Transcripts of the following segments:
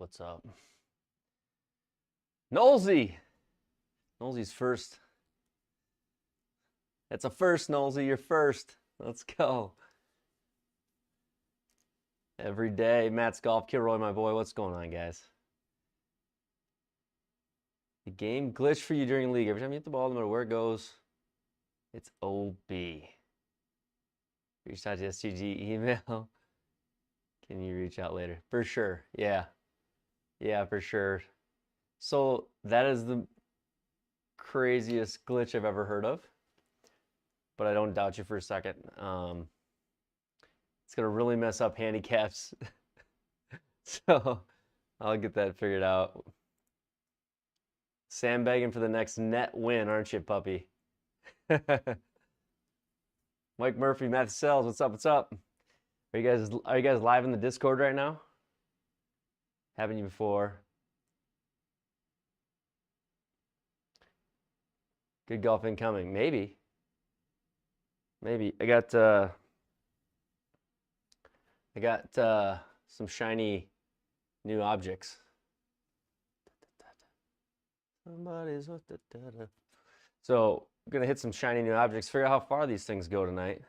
What's up? Nolsey! Nolsey's first. That's a first, Nolsey. You're first. Let's go. Every day. Matt's Golf, Kilroy, my boy. What's going on, guys? The game glitched for you during league. Every time you hit the ball, no matter where it goes, it's OB. Reach out to STG email. Can you reach out later? For sure. Yeah. Yeah, for sure. So that is the craziest glitch I've ever heard of. But I don't doubt you for a second. It's going to really mess up handicaps. So I'll get that figured out. Sandbagging for the next net win, aren't you, puppy? Mike Murphy, Matthew Sells, what's up? What's up? Are you guys live in the Discord right now? Haven't you before? Good golf incoming. Maybe. Maybe. I got some shiny new objects. So I'm gonna hit some shiny new objects, figure out how far these things go tonight.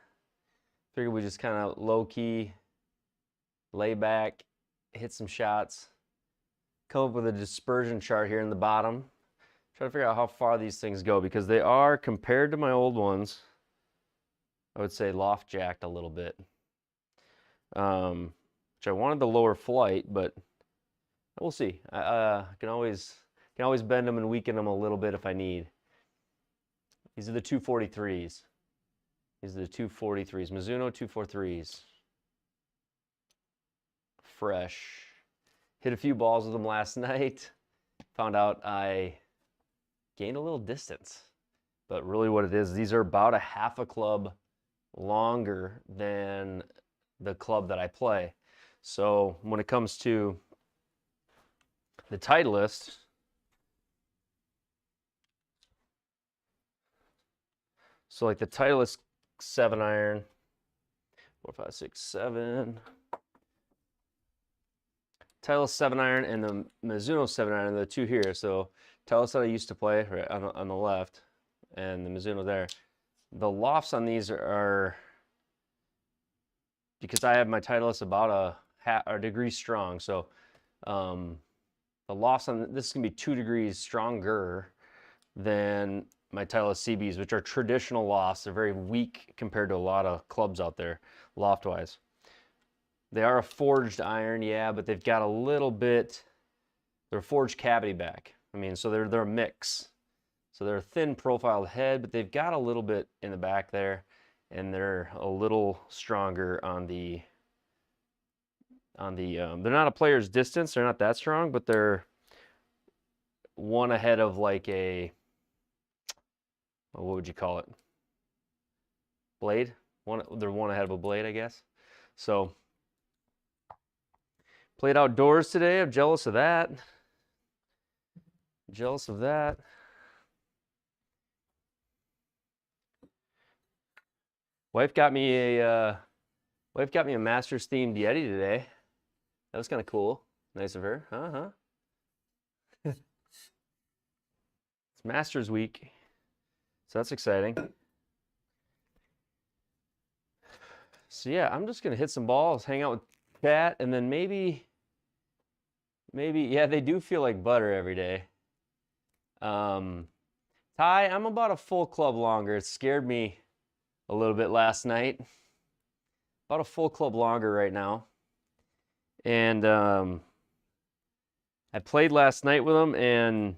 Figure we just kind of low-key, lay back, hit some shots, come up with a dispersion chart here in the bottom. Try to figure out how far these things go, because they are, compared to my old ones, I would say loft jacked a little bit. Which I wanted the lower flight, but we'll see. I can always bend them and weaken them a little bit if I need. These are the 243s. These are the 243s. Mizuno 243s. Fresh. Hit a few balls with them last night. Found out I gained a little distance. But really what it is, these are about a half a club longer than the club that I play. So when it comes to the Titleist, so like the Titleist 7-iron, 4, 5, 6, 7. Titleist 7-iron and the Mizuno 7-iron, the two here. So Titleist that I used to play right on the left, and the Mizuno there. The lofts on these are because I have my Titleist about a degree strong. So the lofts on this is gonna be 2 degrees stronger than my Titleist CBs, which are traditional lofts. They're very weak compared to a lot of clubs out there, loft-wise. They are a forged iron, yeah, but they've got a little bit, they're a forged cavity back. I mean, so they're a mix. So they're a thin profiled head, but they've got a little bit in the back there, and they're a little stronger on the they're not a player's distance, they're not that strong, but they're one ahead of like a, what would you call it? Blade? They're one ahead of a blade, I guess. So played outdoors today. I'm jealous of that. Jealous of that. Wife got me a Masters themed Yeti today. That was kind of cool. Nice of her. It's Masters week. So that's exciting. So yeah, I'm just gonna hit some balls, hang out with chat, and then maybe, yeah, they do feel like butter every day. Ty, I'm about a full club longer. It scared me a little bit last night. About a full club longer right now. And I played last night with them, and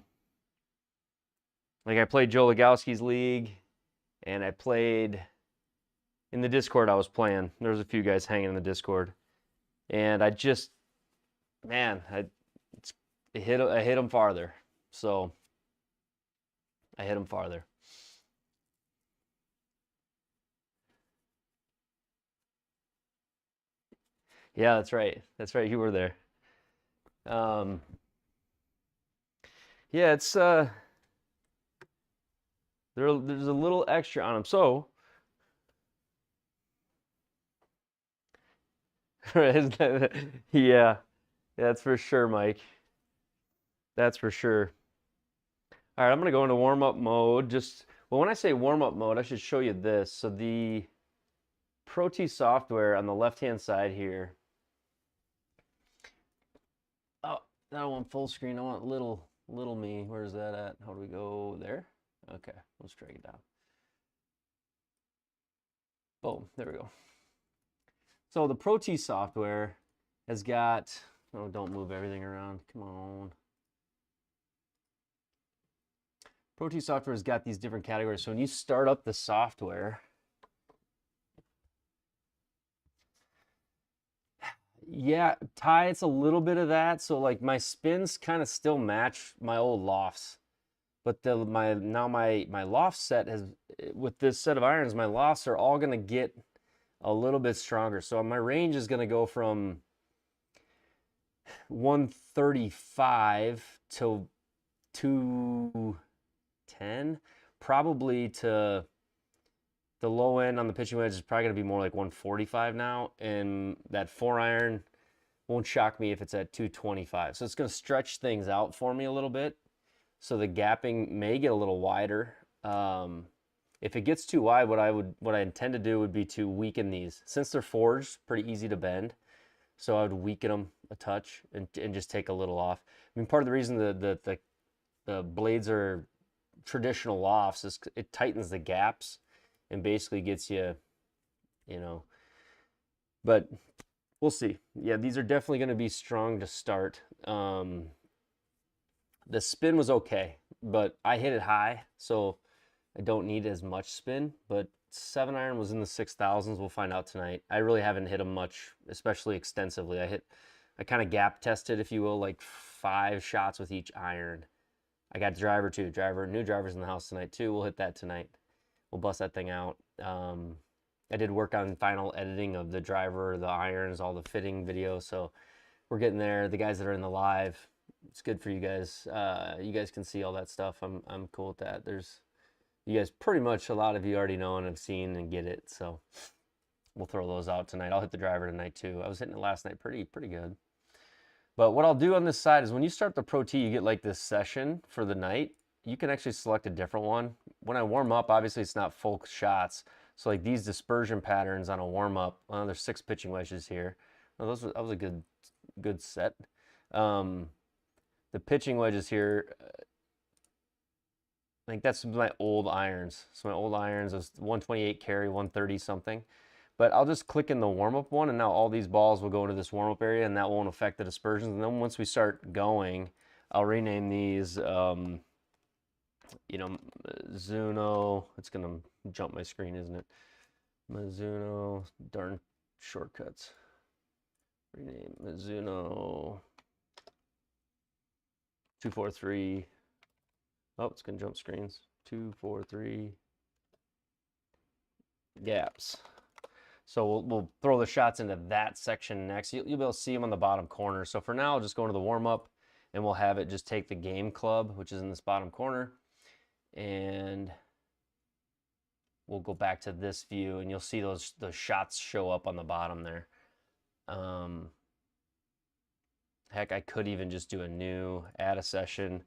like I played Joe Legowski's league, and I played in the Discord I was playing. There was a few guys hanging in the Discord. And I just, man, I hit them farther. So I hit them farther. Yeah, that's right. That's right. You were there. Yeah, it's there's a little extra on them. So yeah, That's for sure, Mike. That's for sure. All right, I'm gonna go into warm-up mode. Well, when I say warm-up mode, I should show you this. So the PROJECTOR software on the left-hand side here. Oh, I don't want full screen. I want little me. Where's that at? How do we go there? Okay, let's drag it down. Boom, there we go. So the PROJECTOR software has got, oh, don't move everything around. Come on. PROJECTOR software has got these different categories. So when you start up the software, yeah, Ty, it's a little bit of that. So like my spins kind of still match my old lofts, but my loft set has, with this set of irons, my lofts are all gonna get a little bit stronger. So my range is gonna go from 135 to 210, probably to the low end on the pitching wedge is probably going to be more like 145 now, and that 4-iron won't shock me if it's at 225. So it's going to stretch things out for me a little bit. So the gapping may get a little wider. If it gets too wide, what I intend to do would be to weaken these. Since they're forged, pretty easy to bend. So I would weaken them a touch and just take a little off. I mean, part of the reason the blades are traditional lofts is it tightens the gaps and basically gets you, but we'll see. Yeah, these are definitely going to be strong to start. The spin was okay, but I hit it high, so I don't need as much spin, but 7-iron was in the 6,000s. We'll find out tonight. I really haven't hit them much, especially extensively. I kind of gap tested, if you will, like 5 shots with each iron. I got driver too. New driver's in the house tonight too. We'll hit that tonight. We'll bust that thing out. I did work on final editing of the driver, the irons, all the fitting videos. So we're getting there. The guys that are in the live, it's good for you guys. You guys can see all that stuff. I'm cool with that. You guys pretty much, a lot of you already know and have seen and get it. So we'll throw those out tonight. I'll hit the driver tonight too. I was hitting it last night pretty good. But what I'll do on this side is when you start the PROJECTOR, you get like this session for the night. You can actually select a different one. When I warm up, obviously it's not full shots. So like these dispersion patterns on a warm up, there's 6 pitching wedges here. Well, that was a good set. The pitching wedges here, I think that's my old irons. So my old irons was 128 carry, 130 something. But I'll just click in the warm-up one, and now all these balls will go into this warm-up area, and that won't affect the dispersions. And then once we start going, I'll rename these, Mizuno. It's going to jump my screen, isn't it? Mizuno, darn shortcuts. Rename Mizuno 243. Oh, it's going to jump screens. 243 gaps. So we'll throw the shots into that section next. You'll be able to see them on the bottom corner. So for now, I'll just go into the warm-up, and we'll have it just take the game club, which is in this bottom corner, and we'll go back to this view, and you'll see those shots show up on the bottom there. Heck, I could even just do add a session,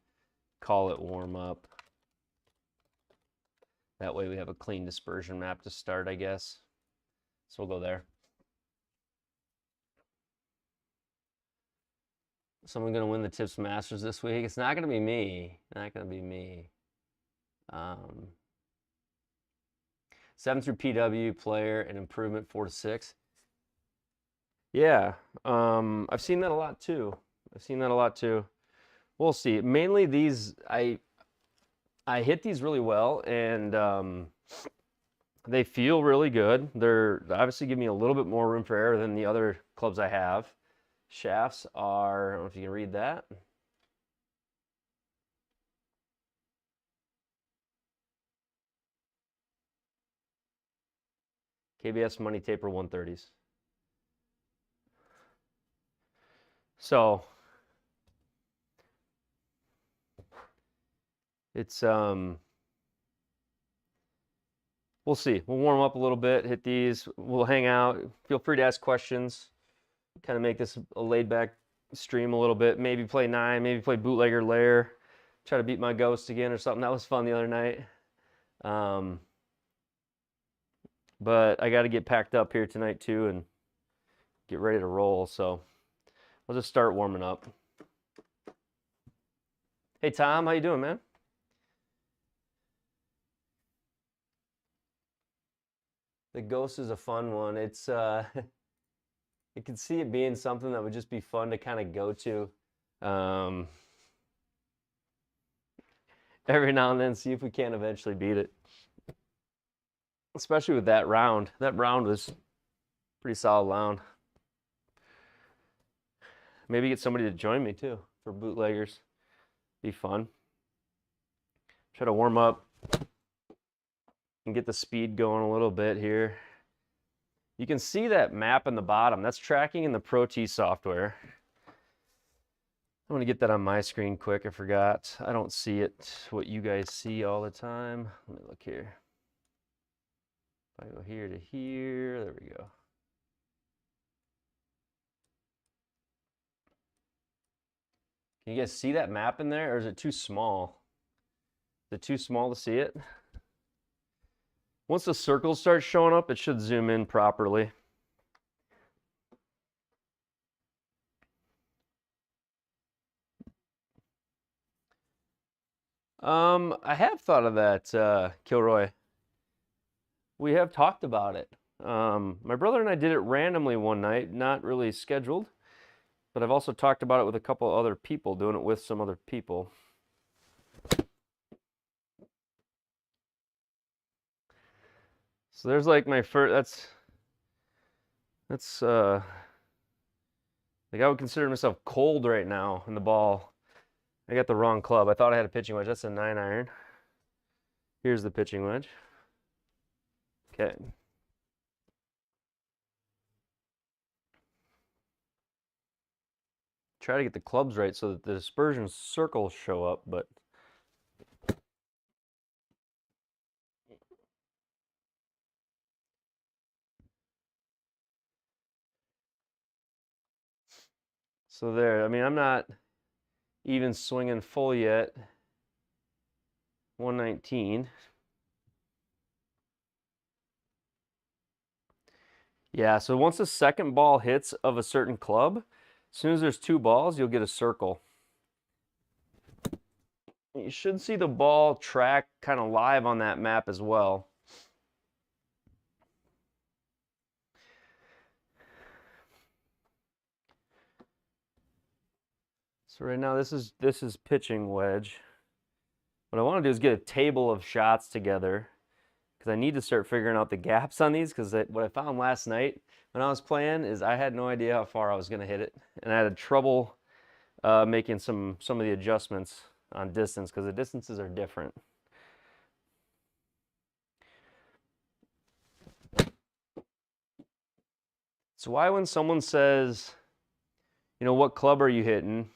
call it warm-up. That way we have a clean dispersion map to start, I guess. So we'll go there. Someone going to win the Tips Masters this week? It's not going to be me. Not going to be me. 7 through PW, player, and improvement 4 to 6. Yeah, I've seen that a lot too. We'll see. Mainly these, I hit these really well, and they feel really good. They're obviously give me a little bit more room for error than the other clubs I have. Shafts are, I don't know if you can read that. KBS Money Taper 130s. So it's we'll see. We'll warm up a little bit, hit these, we'll hang out. Feel free to ask questions. Kind of make this a laid back stream a little bit, maybe play 9, maybe play Bootlegger Lair, try to beat my ghost again or something. That was fun the other night. But I got to get packed up here tonight too and get ready to roll. So I'll just start warming up. Hey Tom, how you doing, man? The ghost is a fun one. It's you can see it being something that would just be fun to kind of go to. Every now and then, see if we can't eventually beat it. Especially with that round. That round was pretty solid round. Maybe get somebody to join me too for Bootleggers. Be fun. Try to warm up and get the speed going a little bit here. You can see that map in the bottom. That's tracking in the PROJECTOR software. I'm going to get that on my screen quick. I forgot. I don't see it, what you guys see all the time. Let me look here. If I go here to here, there we go. Can you guys see that map in there, or is it too small? Is it too small to see it? Once the circles start showing up, it should zoom in properly. I have thought of that, Kilroy. We have talked about it. My brother and I did it randomly one night, not really scheduled, but I've also talked about it with a couple other people, doing it with some other people. So there's like my first, that's like I would consider myself cold right now in the ball. I got the wrong club. I thought I had a pitching wedge. That's a 9-iron. Here's the pitching wedge. Okay. Try to get the clubs right so that the dispersion circles show up, but so there. I mean, I'm not even swinging full yet. 119. Yeah, so once the second ball hits of a certain club, as soon as there's 2 balls, you'll get a circle. You should see the ball track kind of live on that map as well. So right now this is pitching wedge. What I want to do is get a table of shots together, because I need to start figuring out the gaps on these, because what I found last night when I was playing is I had no idea how far I was going to hit it, and I had trouble making some of the adjustments on distance, because the distances are different. So why, when someone says, you know, what club are you hitting,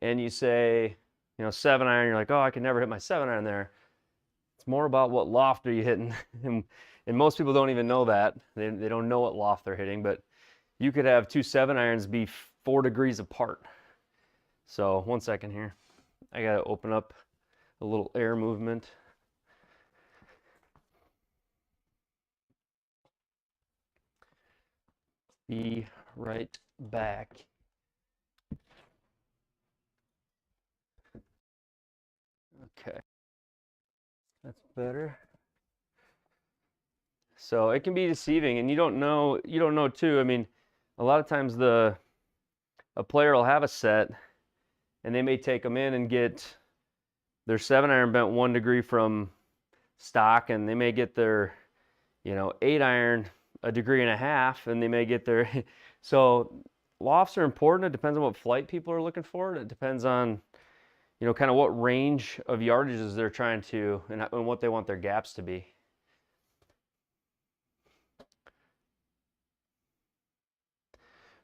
and you say, you know, 7-iron, you're like, oh, I can never hit my 7-iron there. It's more about what loft are you hitting. And most people don't even know that. They don't know what loft they're hitting, but you could have 2 7-irons be 4 degrees apart. So 1 second here. I gotta open up a little air movement. Be right back. Okay, that's better. So it can be deceiving, and you don't know too. I mean, a lot of times a player will have a set, and they may take them in and get their 7-iron bent 1 degree from stock, and they may get their, you know, 8-iron 1.5 degrees, and they may get their so lofts are important. It depends on what flight people are looking for. It depends on, you know, kind of what range of yardages they're trying to, and what they want their gaps to be.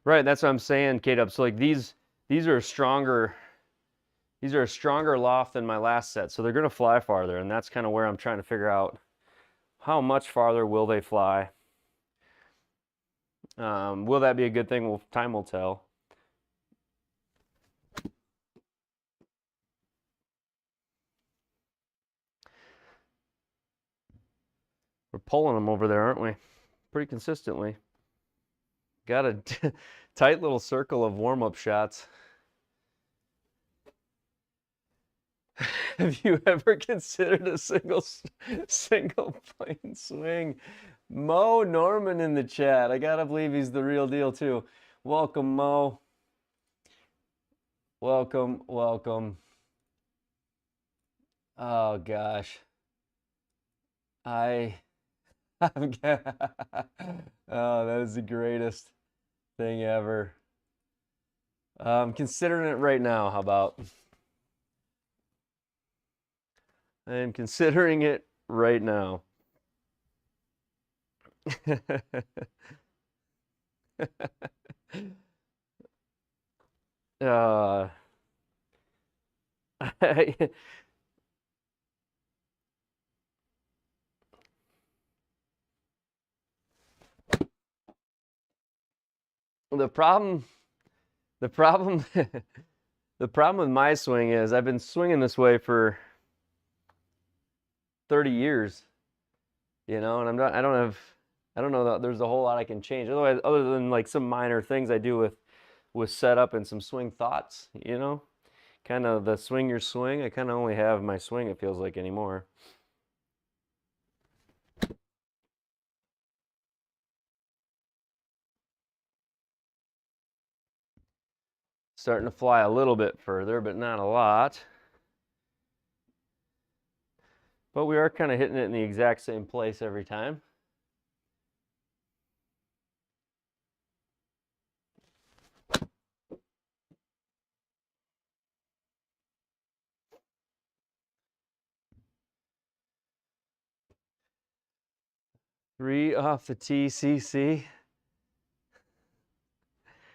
Right, that's what I'm saying, K-Dub. So like these are a stronger loft than my last set, so they're going to fly farther, and that's kind of where I'm trying to figure out how much farther will they fly. Will that be a good thing? Well, time will tell. pulling them over there, aren't we? Pretty consistently. Got a tight little circle of warm-up shots. Have you ever considered a single plane swing? Mo Norman in the chat. I gotta believe he's the real deal too. Welcome, Mo. Welcome, welcome. Oh gosh. Oh, that is the greatest thing ever. I'm considering it right now. How about? I am considering it right now. The problem the problem with my swing is I've been swinging this way for 30 years, you know, and I don't know that there's a whole lot I can change. Otherwise, other than like some minor things I do with setup and some swing thoughts, you know, kind of the swing your swing. I kind of only have my swing, it feels like, anymore. Starting to fly a little bit further, but not a lot. But we are kind of hitting it in the exact same place every time. Three off the TCC.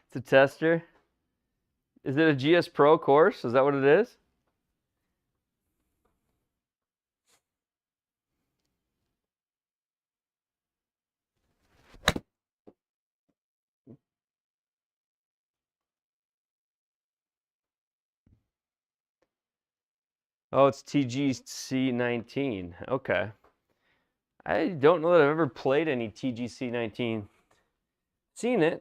It's a tester. Is it a GS Pro course? Is that what it is? Oh, it's TGC 19. Okay. I don't know that I've ever played any TGC 19. Seen it.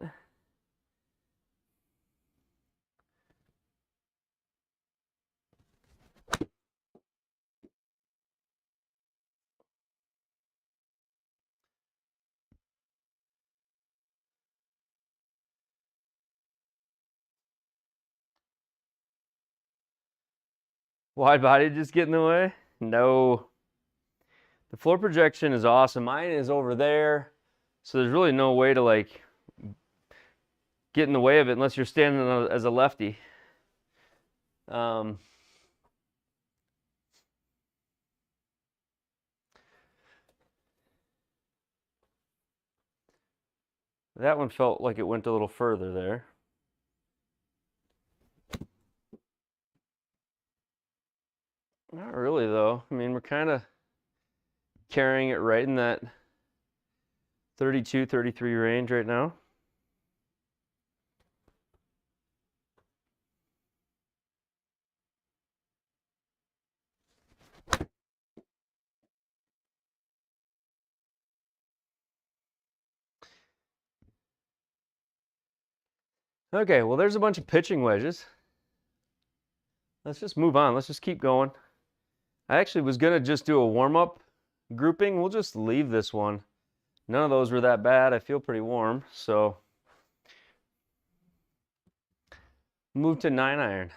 Wide body just get in the way? No. The floor projection is awesome. Mine is over there, so there's really no way to like get in the way of it unless you're standing as a lefty. That one felt like it went a little further there. Not really, though. I mean, we're kind of carrying it right in that 32, 33 range right now. Okay, well, there's a bunch of pitching wedges. Let's just move on. Let's just keep going. I actually was going to just do a warm-up grouping. We'll just leave this one. None of those were that bad. I feel pretty warm, so move to 9-iron.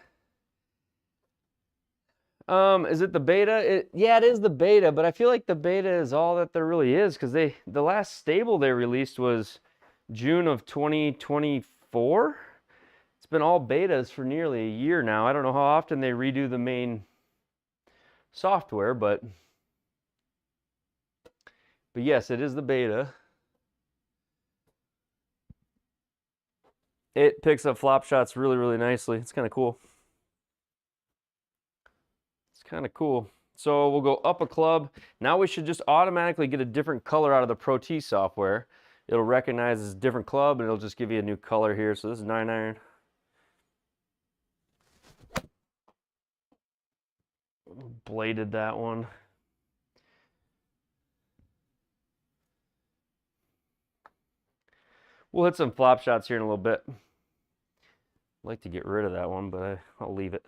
Is it the beta? Yeah, it is the beta, but I feel like the beta is all that there really is, because the last stable they released was June of 2024. It's been all betas for nearly a year now. I don't know how often they redo the main software, but yes, it is the beta. It picks up flop shots really, really nicely. It's kind of cool. It's kind of cool. So we'll go up a club. Now we should just automatically get a different color out of the Pro T software. It'll recognize it's a different club, and it'll just give you a new color here. So this is 9-iron. Bladed that one. We'll hit some flop shots here in a little bit. I'd like to get rid of that one, but I'll leave it.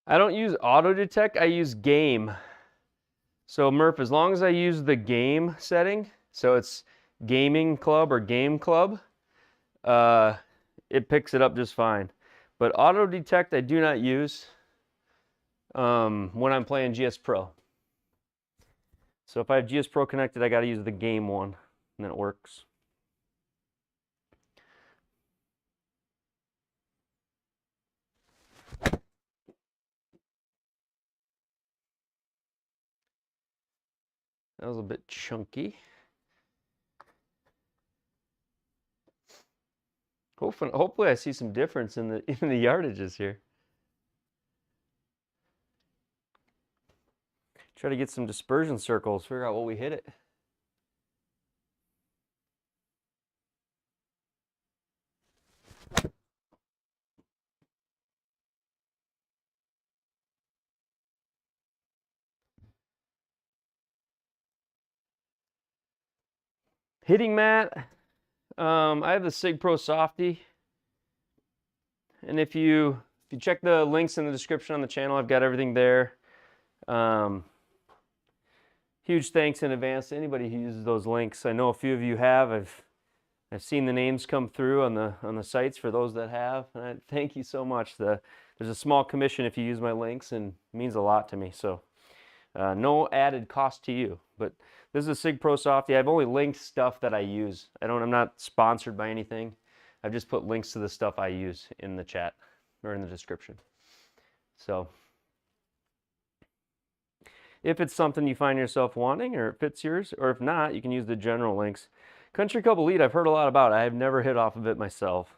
I don't use auto detect, I use game. So Murph, as long as I use the game setting, so it's gaming club or game club, it picks it up just fine. But auto detect I do not use when I'm playing GS Pro. So if I have GS Pro connected, I got to use the game one, and then it works. That was a bit chunky. Hopefully I see some difference in the yardages here. Try to get some dispersion circles, figure out what we hit it. Hitting mat, I have the Sig Pro Softy, and if you check the links in the description on the channel, I've got everything there. Huge thanks in advance to anybody who uses those links. I know a few of you have. I've seen the names come through on the sites for those that have, and I thank you so much. There's a small commission if you use my links, and it means a lot to me. So no added cost to you. But this is a Sig Pro Softy. I've only linked stuff that I use. I'm not sponsored by anything. I've just put links to the stuff I use in the chat or in the description. So if it's something you find yourself wanting or it fits yours, or if not, you can use the general links. Country Club Elite, I've heard a lot about. I have never hit off of it myself.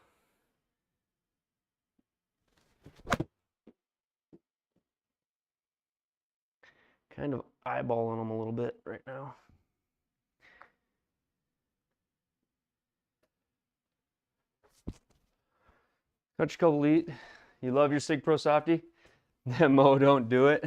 Kind of eyeballing them a little bit right now. Country Club Elite, you love your Sig Pro Softy? Mo, don't do it.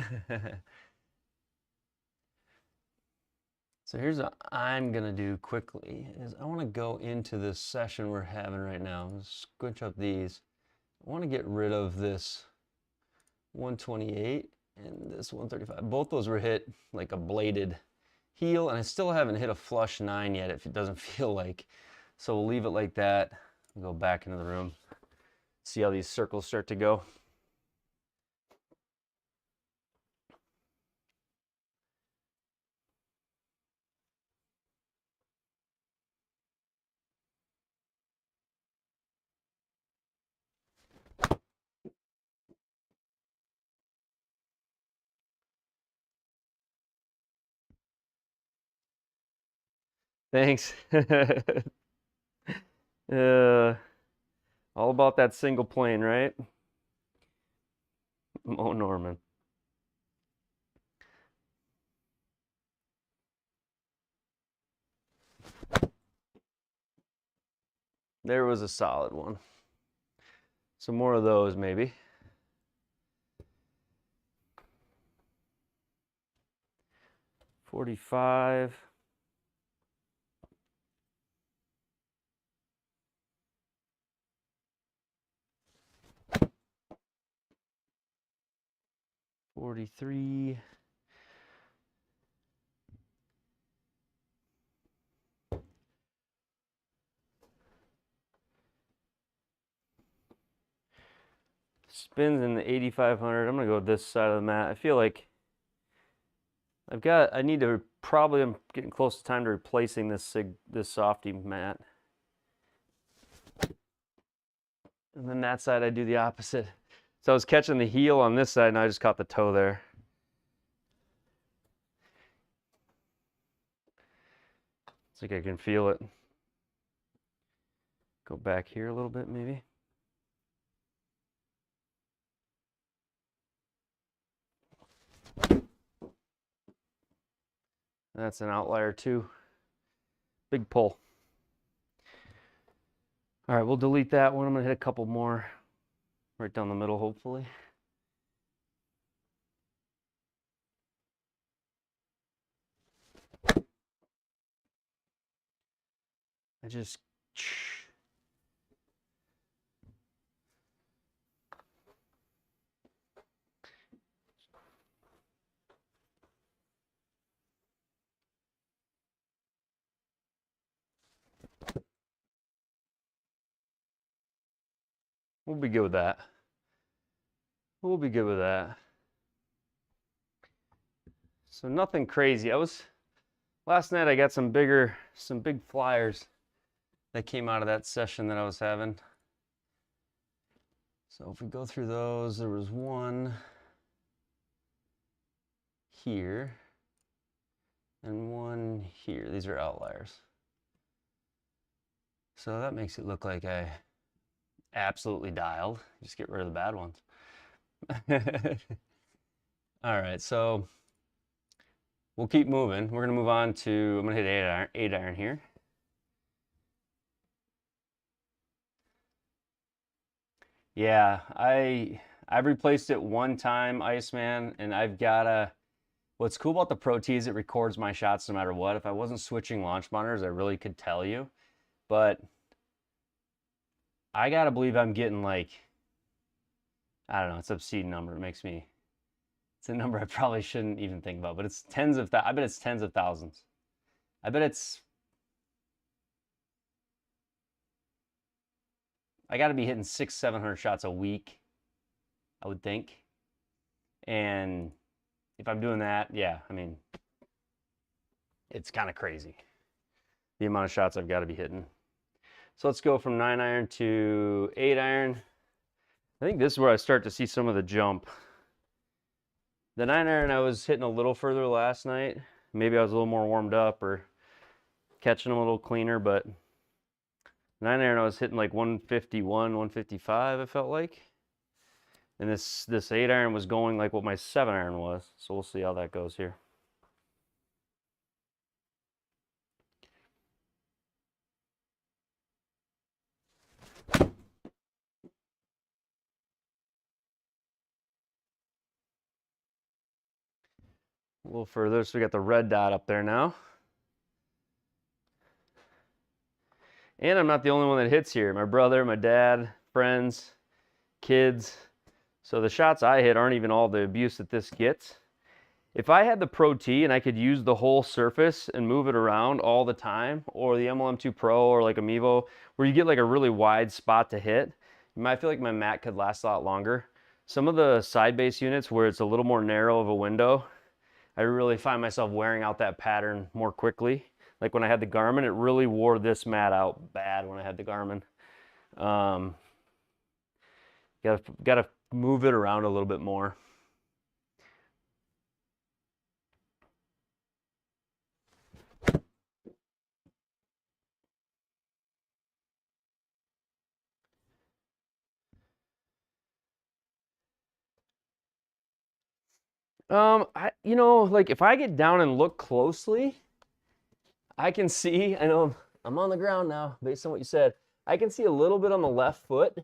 So here's what I'm gonna do quickly is I want to go into this session we're having right now. Let's squinch up these. I want to get rid of this 128 and this 135. Both those were hit like a bladed heel, and I still haven't hit a flush 9 yet if it doesn't feel like. So we'll leave it like that. We'll go back into the room. See how these circles start to go. Thanks. All about that single plane, right? Mo Norman. There was a solid one. Some more of those, maybe. $45. $43. Spins in the 8,500. I'm gonna go this side of the mat. I feel like I'm getting close to time to replacing this Softy mat. And then that side I do the opposite. So I was catching the heel on this side and I just caught the toe there. It's like I can feel it. Go back here a little bit maybe. That's an outlier too. Big pull. All right, we'll delete that one. I'm gonna hit a couple more right down the middle, hopefully. I just we'll be good with that. We'll be good with that. So nothing crazy. Last night I got some big flyers that came out of that session that I was having. So if we go through those, there was one here and one here. These are outliers. So that makes it look like I absolutely dialed. Just get rid of the bad ones. All right, so we'll keep moving. We're gonna move on to, I'm gonna hit 8 iron here. Yeah, I've replaced it one time, Iceman, and what's cool about the Pro T is it records my shots no matter what. If I wasn't switching launch monitors, I really could tell you. But I gotta believe I'm getting like, I don't know, it's an obscene number. It's a number I probably shouldn't even think about, but it's I bet it's tens of thousands. I gotta be hitting 600-700 shots a week, I would think. And if I'm doing that, yeah, I mean, it's kind of crazy the amount of shots I've got to be hitting. So let's go from 9 iron to 8 iron. I think this is where I start to see some of the jump. The 9 iron I was hitting a little further last night. Maybe I was a little more warmed up or catching them a little cleaner, but 9 iron I was hitting like 151, 155, I felt like. And this 8 iron was going like what my 7 iron was. So we'll see how that goes here. A little further, so we got the red dot up there now. And I'm not the only one that hits here. My brother, my dad, friends, kids. So the shots I hit aren't even all the abuse that this gets. If I had the Pro T and I could use the whole surface and move it around all the time, or the MLM2 Pro or like a Mevo, where you get like a really wide spot to hit, I feel like my mat could last a lot longer. Some of the side base units where it's a little more narrow of a window, I really find myself wearing out that pattern more quickly. Like when I had the Garmin, it really wore this mat out bad when I had the Garmin. Gotta move it around a little bit more. Like if I get down and look closely, I can see, I know I'm on the ground now based on what you said. I can see a little bit on the left foot,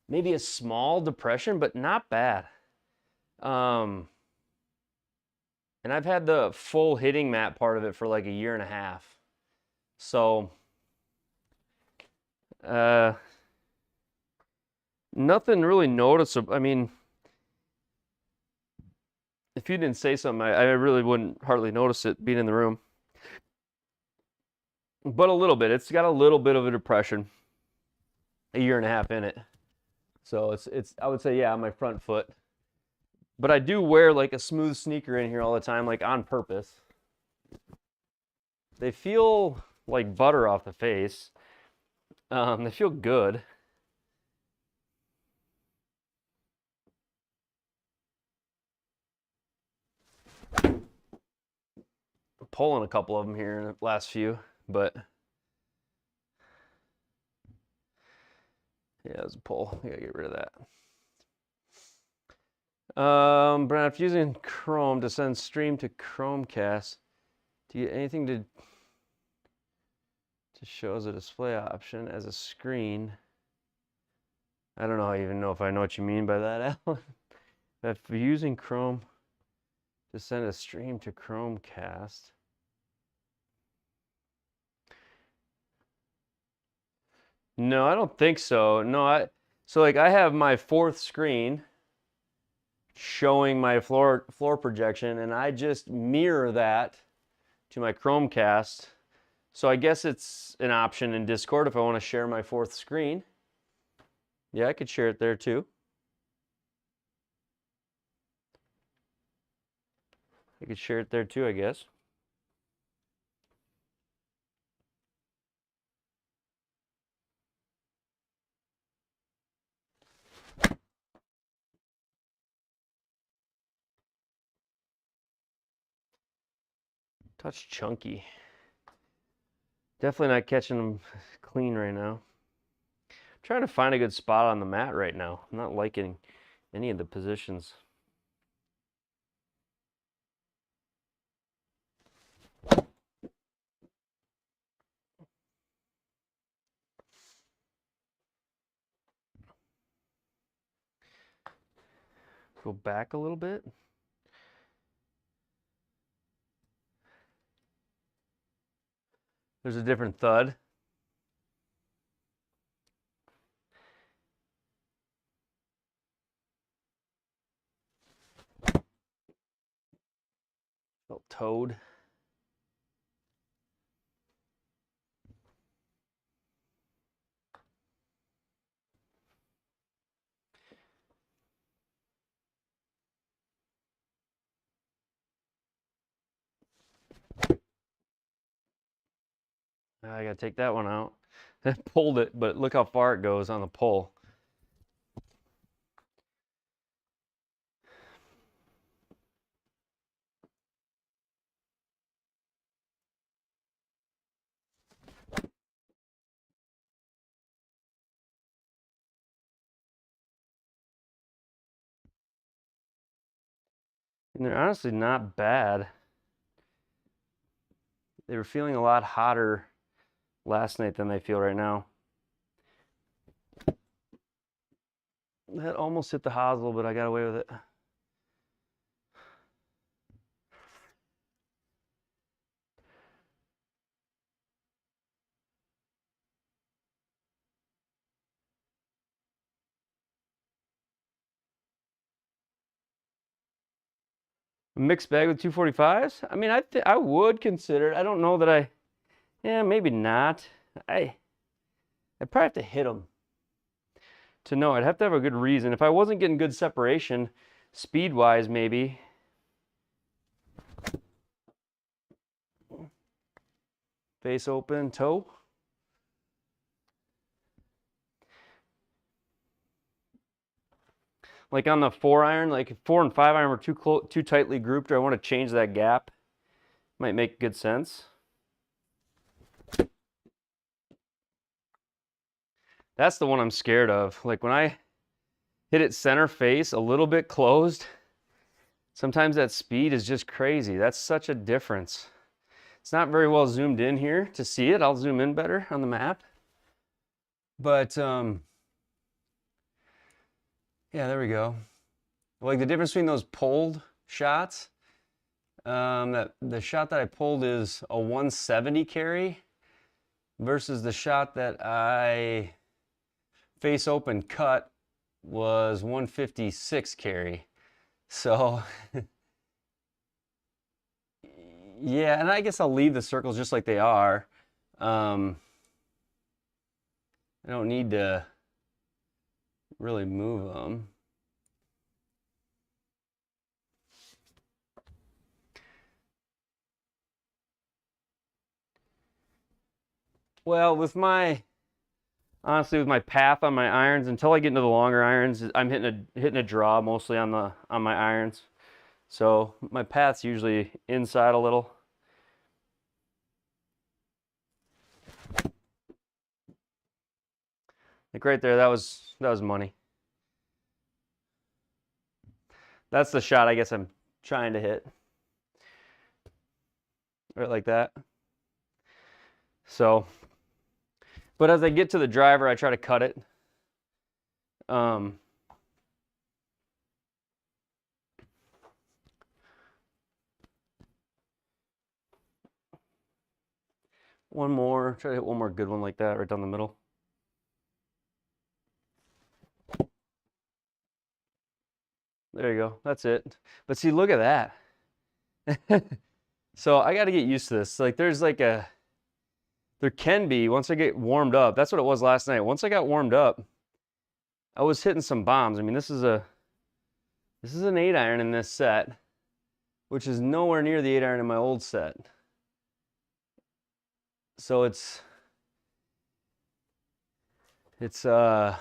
maybe a small depression, but not bad. And I've had the full hitting mat part of it for like a year and a half. So, nothing really noticeable. I mean, if you didn't say something, I really wouldn't hardly notice it being in the room. But a little bit. It's got a little bit of a depression. A year and a half in it. So it's I would say, yeah, on my front foot. But I do wear like a smooth sneaker in here all the time, like on purpose. They feel like butter off the face. They feel good. Pulling a couple of them here in the last few, but yeah, it was a pull. I gotta get rid of that. Brad, if using Chrome to send stream to Chromecast, do you get anything to show as a display option as a screen? I don't know, even know if I know what you mean by that, Alan. If you're using Chrome to send a stream to Chromecast. No, I don't think so. No, so like I have my fourth screen showing my floor projection, and I just mirror that to my Chromecast. So I guess it's an option in Discord if I want to share my fourth screen. Yeah, I could share it there too. I could share it there too, I guess. Touch chunky. Definitely not catching them clean right now. I'm trying to find a good spot on the mat right now. I'm not liking any of the positions. Go back a little bit. There's a different thud. Little toad. I gotta take that one out. I pulled it, but look how far it goes on the pull. And they're honestly not bad. They were feeling a lot hotter last night than they feel right now. That almost hit the hosel, but I got away with it. A mixed bag with 245s? I mean, I would consider it. I don't know that yeah, maybe not. I'd probably have to hit them to know. I'd have to have a good reason. If I wasn't getting good separation, speed-wise, maybe. Face open, toe. Like on the 4-iron, like 4 and 5-iron were too tightly grouped, or I want to change that gap. Might make good sense. That's the one I'm scared of. Like when I hit it center face a little bit closed, sometimes that speed is just crazy. That's such a difference. It's not very well zoomed in here to see it. I'll zoom in better on the map. But yeah, there we go. Like the difference between those pulled shots, that the shot that I pulled is a 170 carry versus the shot that I face open cut was 156 carry. So yeah, and I guess I'll leave the circles just like they are. I don't need to really move them. Well, honestly, with my path on my irons, until I get into the longer irons, I'm hitting a draw mostly on my irons. So my path's usually inside a little. Like right there, that was money. That's the shot I guess I'm trying to hit. Right like that. So, but as I get to the driver, I try to cut it. One more, try to hit one more good one like that right down the middle. There you go, that's it. But see, look at that. So I got to get used to this. Like there's like there can be, once I get warmed up, that's what it was last night. Once I got warmed up, I was hitting some bombs. I mean, this is an 8-iron in this set, which is nowhere near the 8-iron in my old set. So it's it'll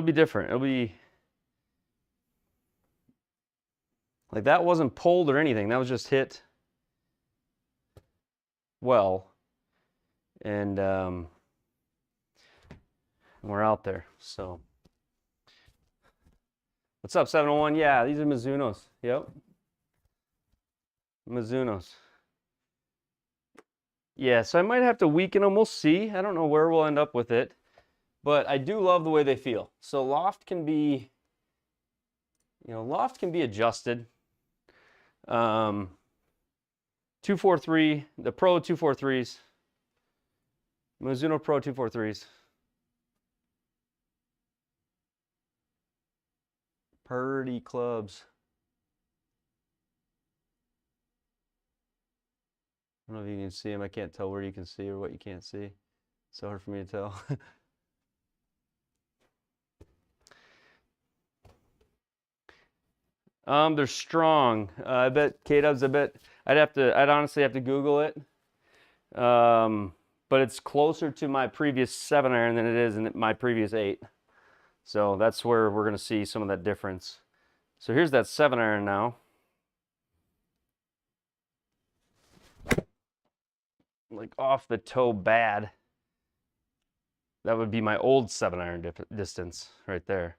be different. It'll be like that wasn't pulled or anything. That was just hit well, and we're out there. So what's up, 701? Yeah, these are Mizunos. Yep, Mizunos. Yeah, so I might have to weaken them. We'll see. I don't know where we'll end up with it, but I do love the way they feel. So loft can be, loft can be adjusted. 243, the Pro 243s, Mizuno Pro 243s. Purdy clubs. I don't know if you can see them. I can't tell where you can see or what you can't see. It's so hard for me to tell. They're strong. I bet K-Dubs, I'd honestly have to Google it. But it's closer to my previous 7-iron than it is in my previous 8. So that's where we're going to see some of that difference. So here's that 7-iron now. Like off the toe bad. That would be my old 7-iron distance right there.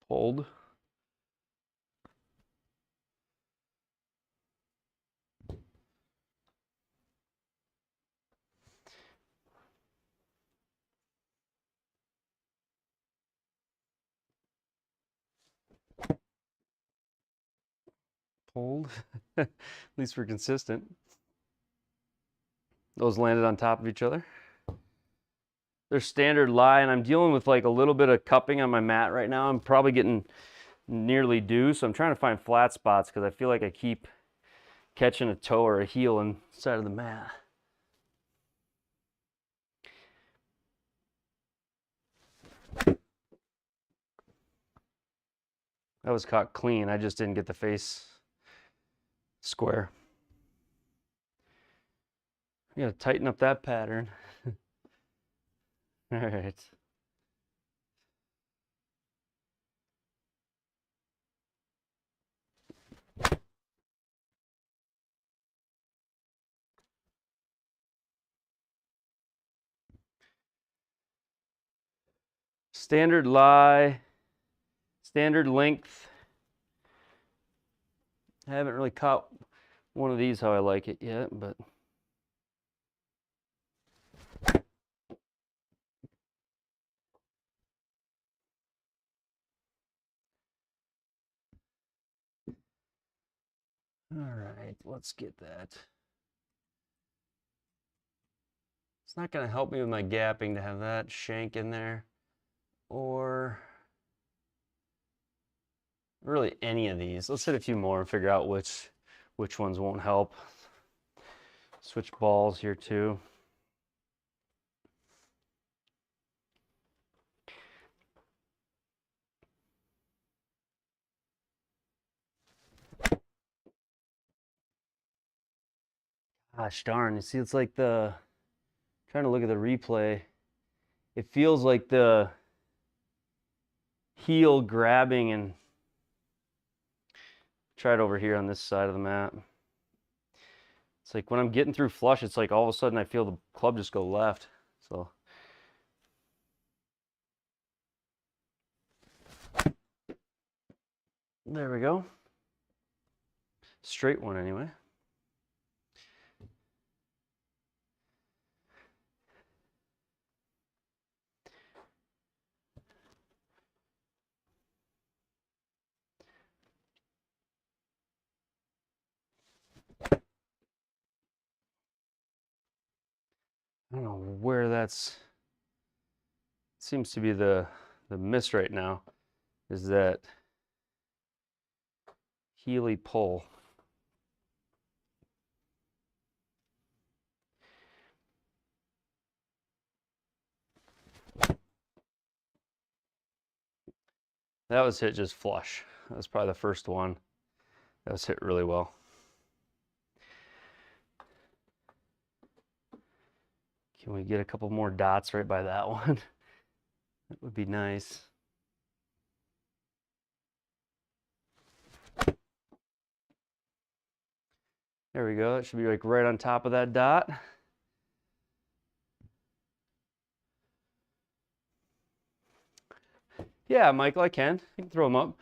Pulled. Pulled. At least we're consistent. Those landed on top of each other. They're standard lie, and I'm dealing with like a little bit of cupping on my mat right now. I'm probably getting nearly due, so I'm trying to find flat spots because I feel like I keep catching a toe or a heel inside of the mat. That was caught clean. I just didn't get the face square. I gotta tighten up that pattern. All right. Standard lie, standard length. I haven't really caught one of these how I like it yet, but all right, let's get that. It's not going to help me with my gapping to have that shank in there, or really any of these. Let's hit a few more and figure out which ones won't help. Switch balls here too. Gosh darn, you see it's like trying to look at the replay. It feels like the heel grabbing, and try it over here on this side of the mat. It's like when I'm getting through flush, it's like all of a sudden I feel the club just go left. So There we go. Straight one anyway. I don't know where that's, seems to be the miss right now, is that Healy pull. That was hit just flush. That was probably the first one. That was hit really well. Can we get a couple more dots right by that one? That would be nice. There we go. It should be like right on top of that dot. Yeah, Michael, I can throw them up.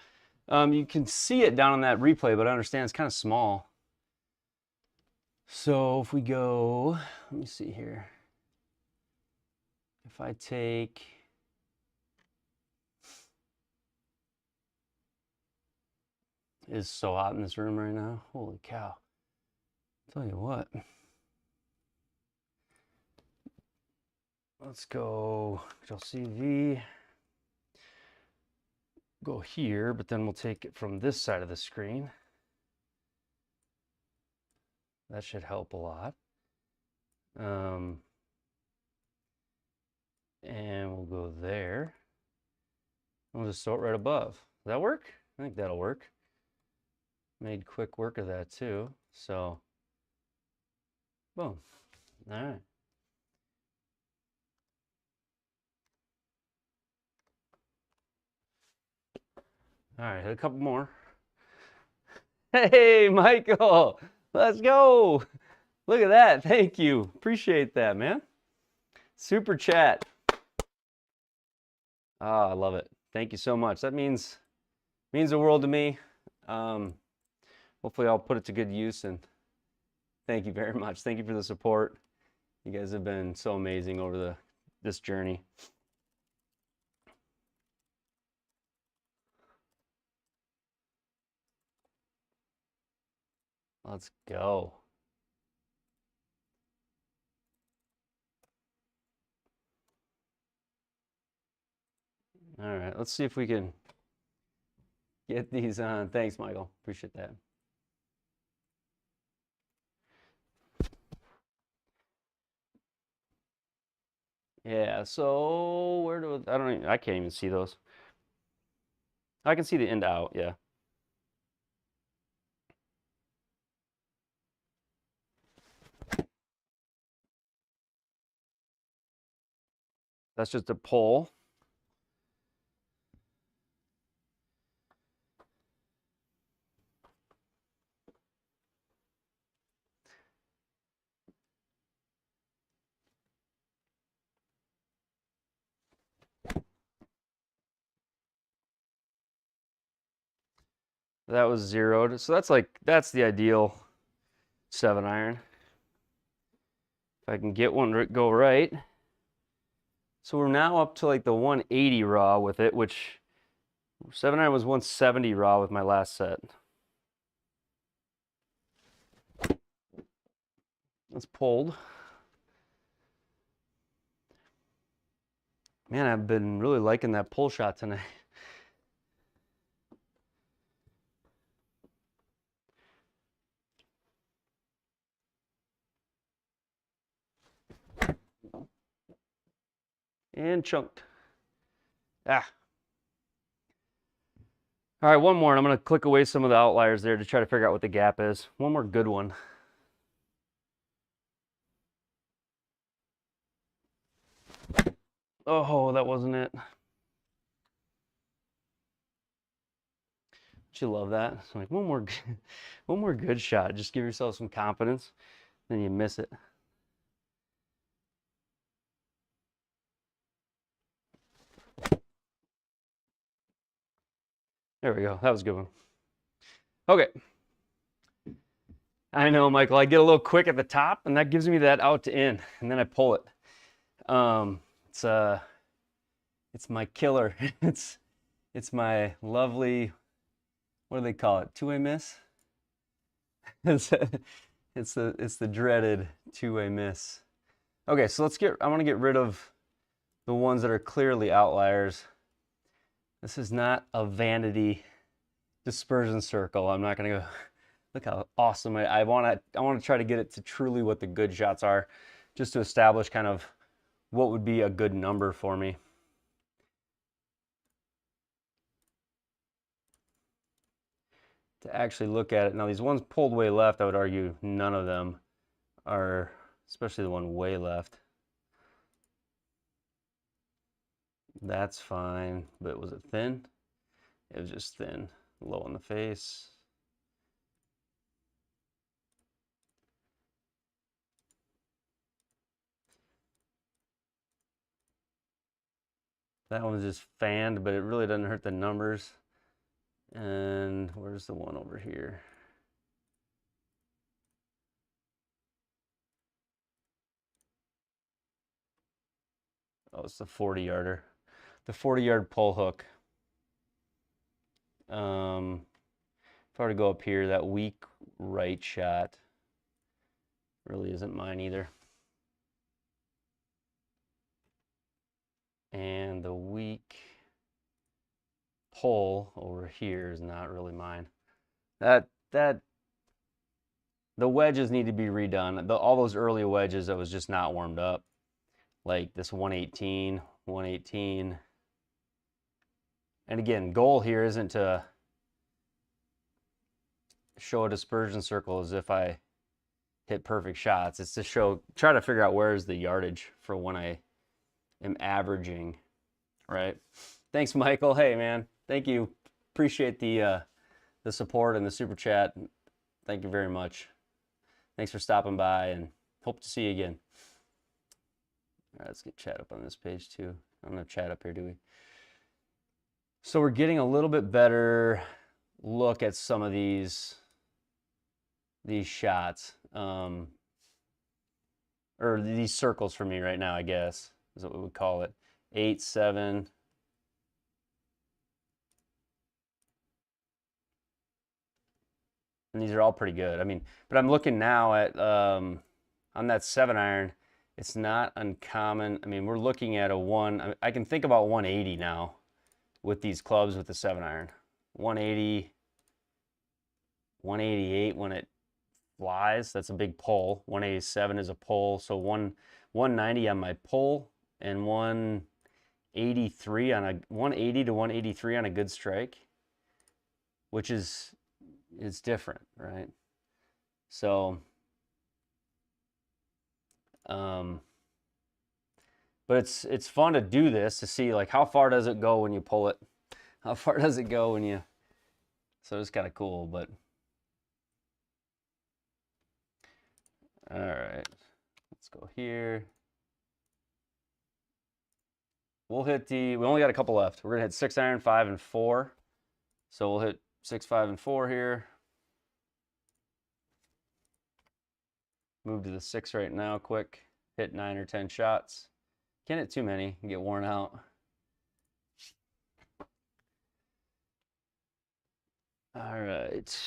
You can see it down on that replay, but I understand it's kind of small. So if we go, let me see here. If I take, it is so hot in this room right now. Holy cow. I'll tell you what. Let's go Control-CV. Go here, but then we'll take it from this side of the screen. That should help a lot. And we'll go there. We'll just throw it right above. Does that work? I think that'll work. Made quick work of that too. So, boom. All right. All right, hit a couple more. Hey, Michael, let's go. Look at that. Thank you. Appreciate that, man. Super chat. Ah, I love it. Thank you so much. That means the world to me. Hopefully I'll put it to good use, and thank you very much. Thank you for the support. You guys have been so amazing over this journey. Let's go. All right, let's see if we can get these on. Thanks, Michael. Appreciate that. Yeah, so where do I can't even see those. I can see the end out, yeah. That's just a pull. That was zeroed. So that's the ideal 7-iron. If I can get one to go right. So we're now up to like the 180 raw with it, which 7-iron was 170 raw with my last set. That's pulled. Man, I've been really liking that pull shot tonight. And chunked. Ah. All right, one more, and I'm going to click away some of the outliers there to try to figure out what the gap is. One more good one. Oh, that wasn't it. Don't you love that? It's like one more good shot. Just give yourself some confidence, then you miss it. There we go. That was a good one. Okay. I know, Michael. I get a little quick at the top, and that gives me that out to in, and then I pull it. It's my killer. It's my lovely, what do they call it? Two-way miss? It's the dreaded two-way miss. Okay, so I want to get rid of the ones that are clearly outliers. This is not a vanity dispersion circle. I'm not gonna go, look how awesome I want to try to get it to truly what the good shots are, just to establish kind of what would be a good number for me. To actually look at it. Now these ones pulled way left, I would argue none of them are, especially the one way left. That's fine, but was it thin? It was just thin, low in the face. That one's just fanned, but it really doesn't hurt the numbers. And where's the one over here? Oh, it's the 40-yarder. The 40-yard pull hook. If I were to go up here, that weak right shot really isn't mine either. And the weak pull over here is not really mine. The wedges need to be redone. All those early wedges that was just not warmed up, like this 118, 118. And again, goal here isn't to show a dispersion circle as if I hit perfect shots. It's to try to figure out where's the yardage for when I am averaging, right? Thanks, Michael. Hey, man. Thank you. Appreciate the support and the super chat. Thank you very much. Thanks for stopping by, and hope to see you again. All right, let's get chat up on this page too. I don't have chat up here, do we? So we're getting a little bit better look at some of these shots, or these circles for me right now, I guess, is what we would call it. 8, 7. And these are all pretty good. I mean, but I'm looking now at, on that 7-iron, it's not uncommon. I mean, we're looking at I can think about 180 now with these clubs with the 7-iron. 180, 188 when it flies, that's a big pull. 187 is a pull. So 190 on my pull, and 183 on a 180 to 183 on a good strike, which is different, right? So but it's fun to do this, to see like how far does it go when you pull it, how far does it go when you, so it's kind of cool. But all right, let's go here. We'll hit we only got a couple left. We're gonna hit 6-iron, 5, and 4. So we'll hit 6, 5, and 4 here. Move to the 6 right now, quick. Hit 9 or 10 shots. Can't hit too many and get worn out. All right.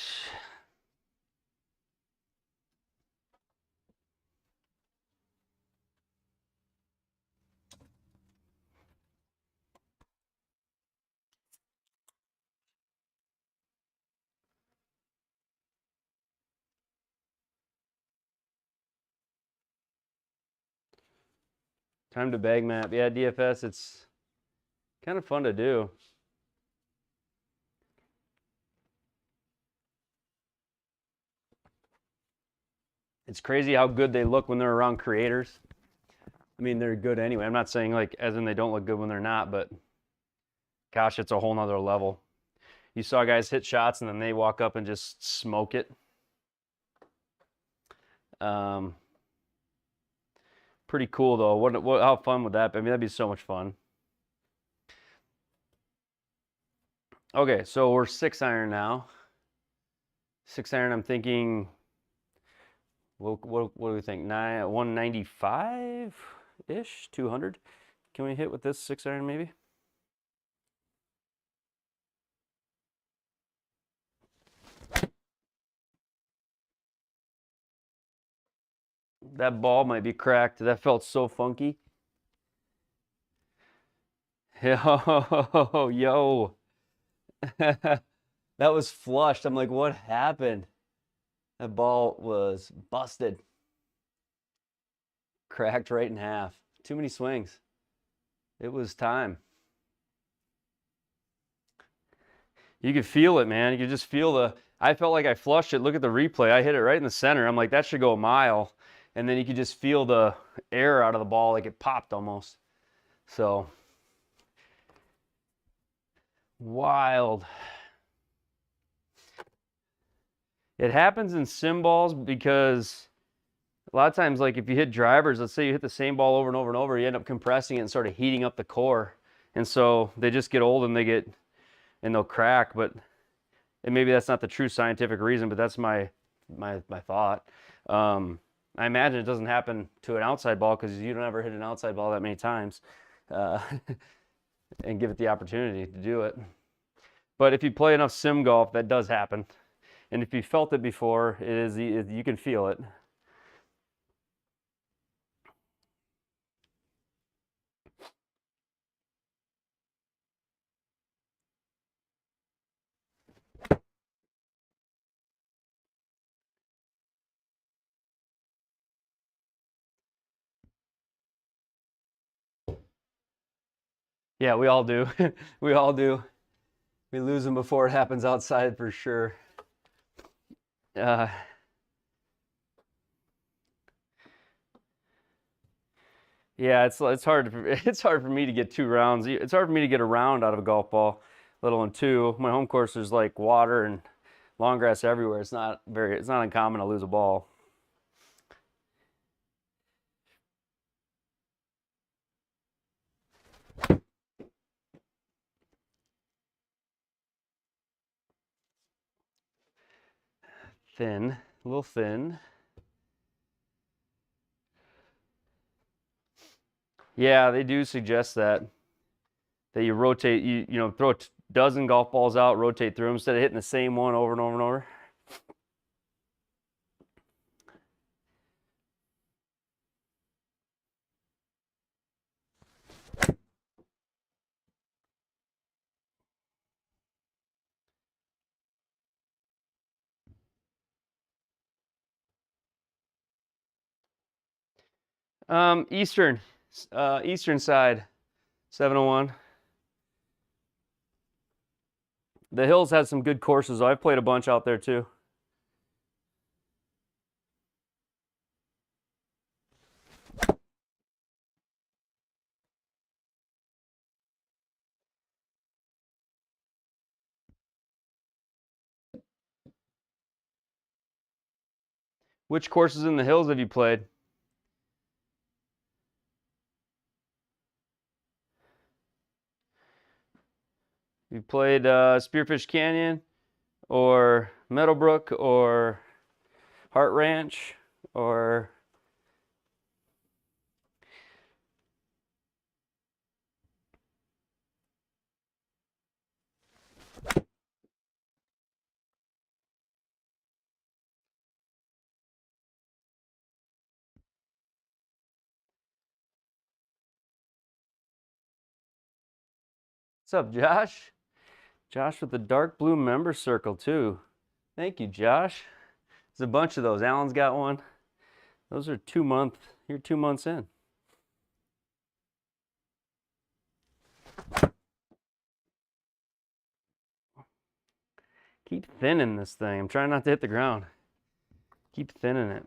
Time to bag map. Yeah, DFS, it's kind of fun to do. It's crazy how good they look when they're around creators. I mean, they're good anyway. I'm not saying like as in they don't look good when they're not, but gosh, it's a whole nother level. You saw guys hit shots and then they walk up and just smoke it. Pretty cool though. How fun would that be? I mean, that'd be so much fun. Okay, so we're 6-iron now. 6-iron, I'm thinking, what do we think? 195-ish, 200. Can we hit with this 6-iron maybe? That ball might be cracked. That felt so funky. Yo, yo. That was flushed. I'm like, what happened? That ball was busted. Cracked right in half. Too many swings. It was time. You could feel it, man. You could just feel I felt like I flushed it. Look at the replay. I hit it right in the center. I'm like, that should go a mile. And then you could just feel the air out of the ball, like it popped almost. So, wild. It happens in sim balls because a lot of times, like if you hit drivers, let's say you hit the same ball over and over and over, you end up compressing it and sort of heating up the core. And so they just get old and they'll crack. But and maybe that's not the true scientific reason, but that's my thought. I imagine it doesn't happen to an outside ball because you don't ever hit an outside ball that many times and give it the opportunity to do it. But if you play enough sim golf, that does happen. And if you felt it before, you can feel it. Yeah, we all do. We all do. We lose them before it happens outside for sure. Yeah, it's hard for me to get 2 rounds. It's hard for me to get a round out of a golf ball, let alone two. My home course is like water and long grass everywhere. It's not uncommon to lose a ball. Thin, a little thin. Yeah, they do suggest that you rotate, you know, throw a dozen golf balls out, rotate through them instead of hitting the same one over and over and over. Eastern side, 701. The Hills has some good courses. I've played a bunch out there too. Which courses in the Hills have you played? You played Spearfish Canyon or Meadowbrook or Hart Ranch or what's up, Josh? Josh with the dark blue member circle too. Thank you, Josh. There's a bunch of those. Alan's got one. Those are 2-month. You're 2 months in. Keep thinning this thing. I'm trying not to hit the ground. Keep thinning it.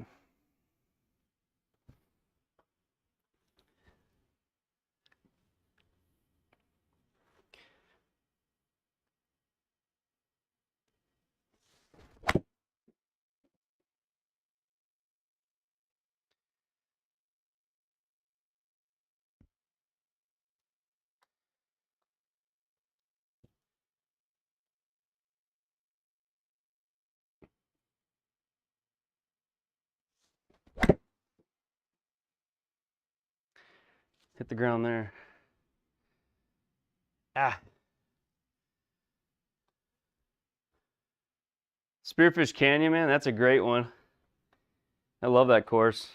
Hit the ground there. Ah. Spearfish Canyon, man, that's a great one. I love that course.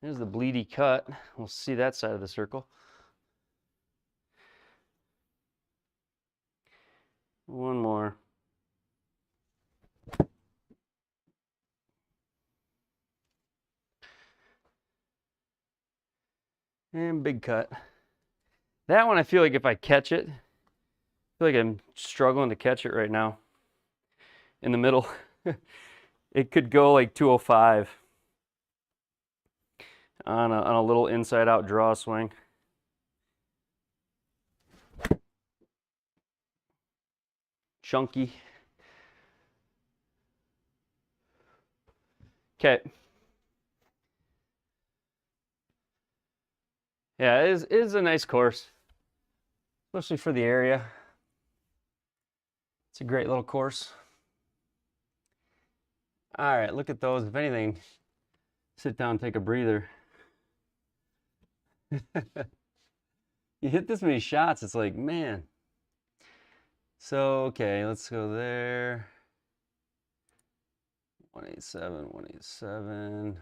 There's the bleedy cut. We'll see that side of the circle. One more. And big cut. That one, I feel like if I catch it, I feel like I'm struggling to catch it right now. In the middle. It could go like 205 on a little inside out draw swing. Chunky. Okay. Yeah, it is a nice course, especially for the area. It's a great little course. All right, look at those. If anything, sit down, take a breather. You hit this many shots, it's like, man. So, okay, let's go there. 187, 187.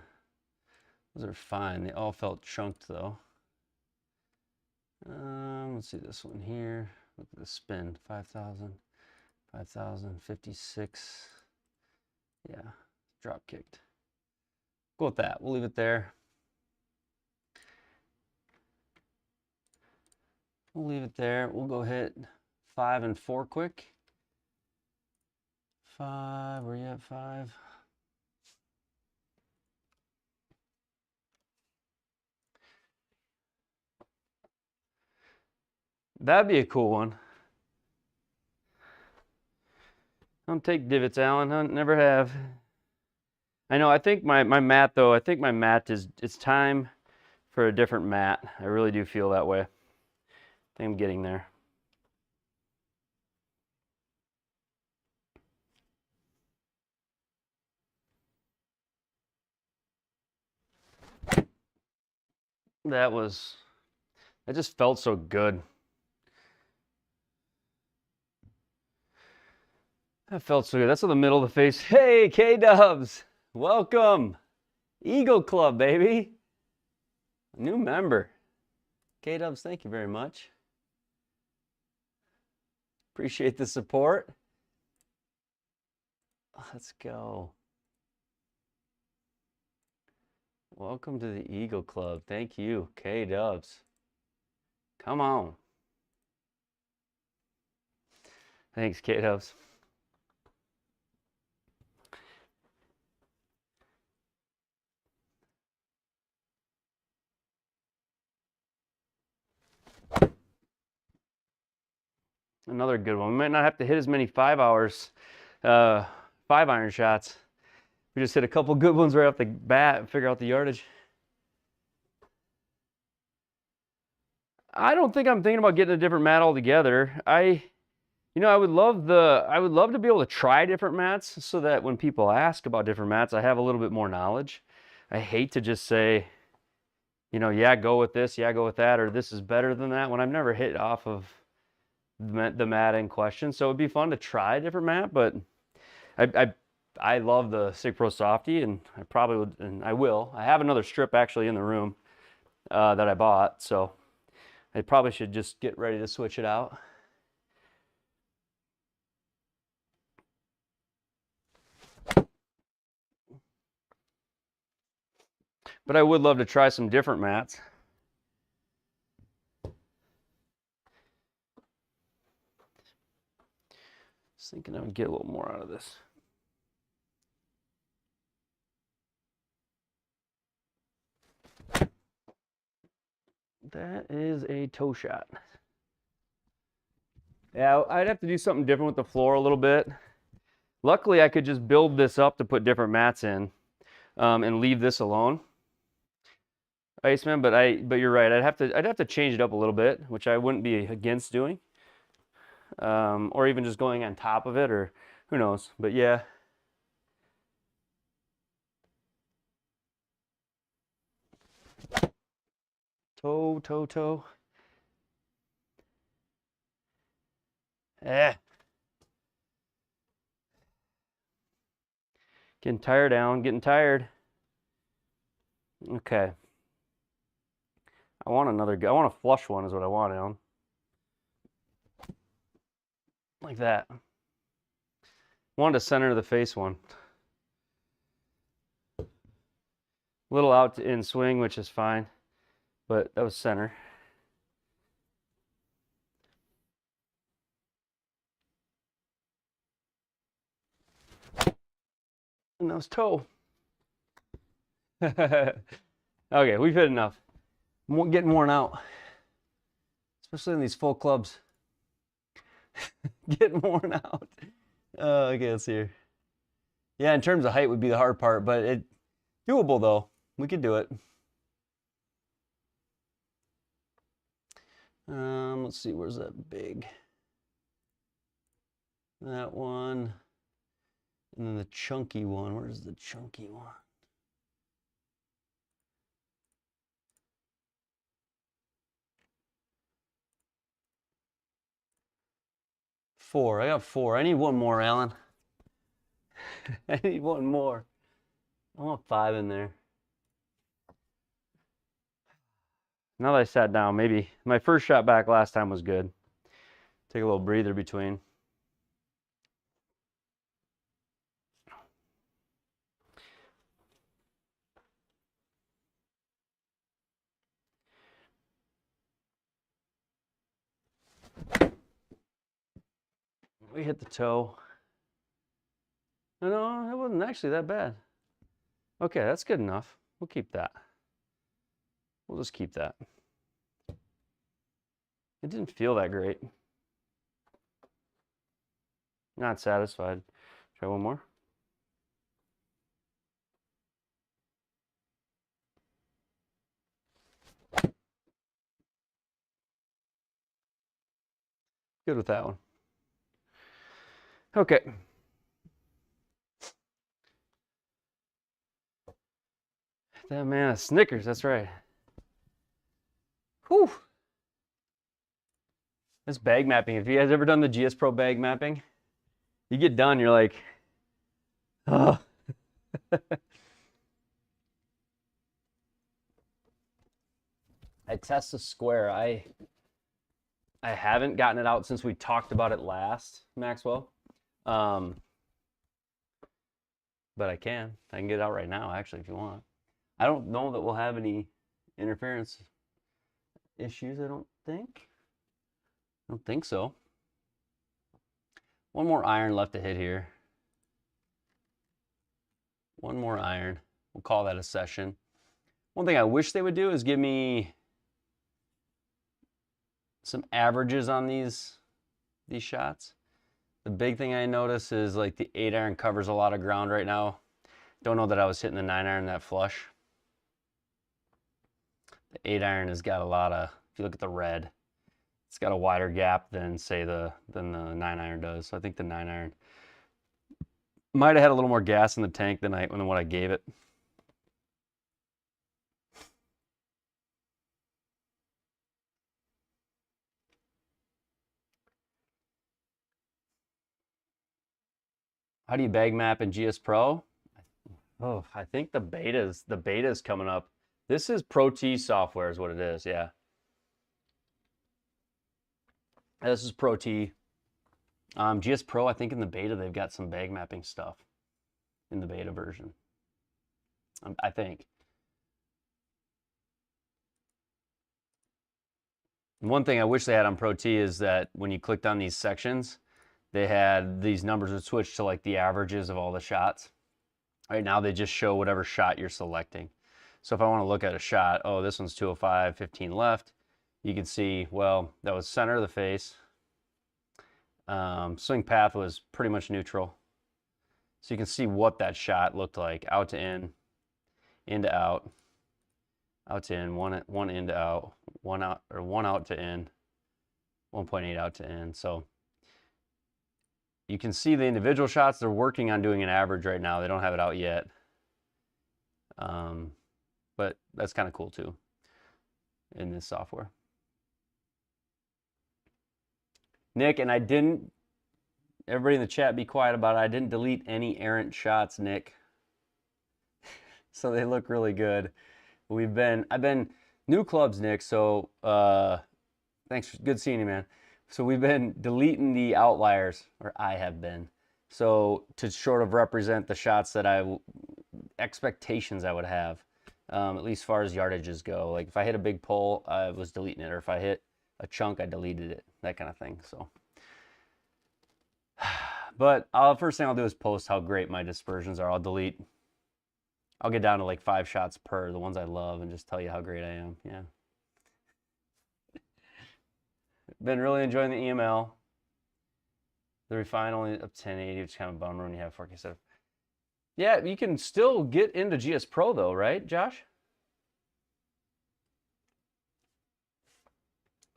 Those are fine. They all felt chunked though. Let's see this one here. Look at the spin. 5,000, 5,000, 56. Yeah, drop kicked. Go with that. We'll leave it there. We'll leave it there. We'll go hit 5 and 4 quick. 5, where you at 5? That'd be a cool one. Don't take divots, Alan. I never have. I know, I think my mat though, I think my mat it's time for a different mat. I really do feel that way. I think I'm getting there. That just felt so good. That felt so good. That's in the middle of the face. Hey, K-Dubs, welcome. Eagle Club, baby. A new member. K-Dubs, thank you very much. Appreciate the support. Let's go. Welcome to the Eagle Club. Thank you, K-Dubs. Come on. Thanks, K-Dubs. Another good one. We might not have to hit as many 5-iron shots. We just hit a couple good ones right off the bat and figure out the yardage. I don't think I'm thinking about getting a different mat altogether. I would love to be able to try different mats so that when people ask about different mats, I have a little bit more knowledge. I hate to just say, yeah, go with this, yeah, go with that, or this is better than that when I've never hit off of the mat in question. So it'd be fun to try a different mat, but I love the Sig Pro Softy, and I probably would, and I will. I have another strip actually in the room that I bought, so I probably should just get ready to switch it out. But I would love to try some different mats. Just thinking I would get a little more out of this. That is a toe shot. Yeah, I'd have to do something different with the floor a little bit. Luckily, I could just build this up to put different mats in and leave this alone. Iceman, but you're right. I'd have to change it up a little bit, which I wouldn't be against doing. Or even just going on top of it, or who knows. But yeah. Toe, toe, toe. Eh. Getting tired, Alan. Getting tired. Okay. I want a flush one is what I want, Alan. Like that. Wanted a center of the face one. A little out to in swing, which is fine, but that was center. And that was toe. Okay, we've hit enough. I'm getting worn out, especially in these full clubs. Getting worn out. Okay, let's see here. Yeah, in terms of height would be the hard part, but it doable though. We could do it. Let's see, where's that big? That one. And then the chunky one. Where's the chunky one? Four. I got four. I need one more, Alan. I need one more. I want five in there. Now that I sat down, maybe my first shot back last time was good. Take a little breather between. We hit the toe. No, it wasn't actually that bad. Okay, that's good enough. We'll keep that. We'll just keep that. It didn't feel that great. Not satisfied. Try one more. Good with that one. Okay. That man, Snickers, that's right. Whew. This bag mapping, have you guys ever done the GS Pro bag mapping? You get done, you're like, oh. I test a square. I haven't gotten it out since we talked about it last, Maxwell. But I can get it out right now, actually, if you want. I don't know that we'll have any interference issues, I don't think. I don't think so. One more iron left to hit here. One more iron. We'll call that a session. One thing I wish they would do is give me some averages on these shots. The big thing I notice is like the 8-iron covers a lot of ground right now. Don't know that I was hitting the 9-iron that flush. The 8-iron has got a lot of, if you look at the red, it's got a wider gap than say than the 9-iron does. So I think the 9-iron might have had a little more gas in the tank than what I gave it. How do you bag map in GS Pro? Oh, I think the beta's coming up. This is Pro T software is what it is, yeah. This is Pro T. GS Pro, I think in the beta they've got some bag mapping stuff in the beta version. I think. One thing I wish they had on Pro T is that when you clicked on these sections, they had these numbers would switch to like the averages of all the shots. Right now they just show whatever shot you're selecting. So if I want to look at a shot, oh, this one's 205, 15 left, you can see, well, that was center of the face. Swing path was pretty much neutral. So you can see what that shot looked like, out to in to out. out to in, one in to out, one out, or one out to in, 1.8 out to in. So you can see the individual shots. They're working on doing an average right now. They don't have it out yet. But that's kind of cool too in this software. Nick, and I didn't, everybody in the chat be quiet about it. I didn't delete any errant shots, Nick. So they look really good. I've been new clubs, Nick. So thanks, good seeing you, man. So we've been deleting the outliers, or I have been. So to sort of represent the shots that expectations I would have, at least as far as yardages go. Like if I hit a big pull, I was deleting it, or if I hit a chunk, I deleted it, that kind of thing. So, but first thing I'll do is post how great my dispersions are. I'll get down to like 5 shots per, the ones I love, and just tell you how great I am. Yeah. Been really enjoying the EML. The refine only up 1080, which is kind of a bummer when you have 4K stuff. Yeah, you can still get into GS Pro though, right, Josh?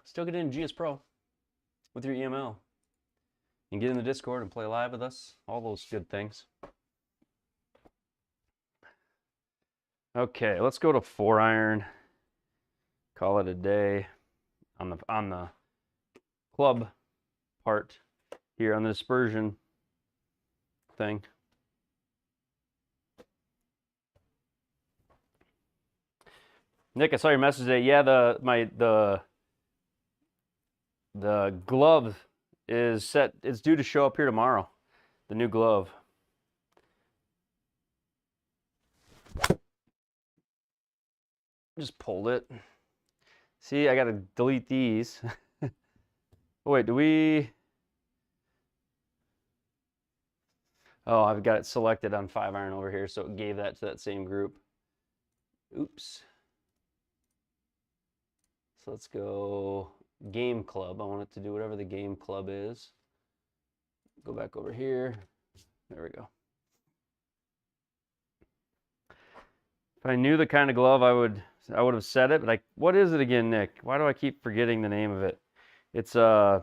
Still get into GS Pro with your EML. You can get in the Discord and play live with us. All those good things. Okay, let's go to 4-iron. Call it a day on the club part here on the dispersion thing. Nick, I saw your message today. Yeah, the glove is set. It's due to show up here tomorrow. The new glove. Just pulled it. See, I got to delete these. Oh, wait, do we? Oh, I've got it selected on 5-iron over here, so it gave that to that same group. Oops. So let's go game club. I want it to do whatever the game club is. Go back over here. There we go. If I knew the kind of glove, I would have said it, but what is it again, Nick? Why do I keep forgetting the name of it? It's say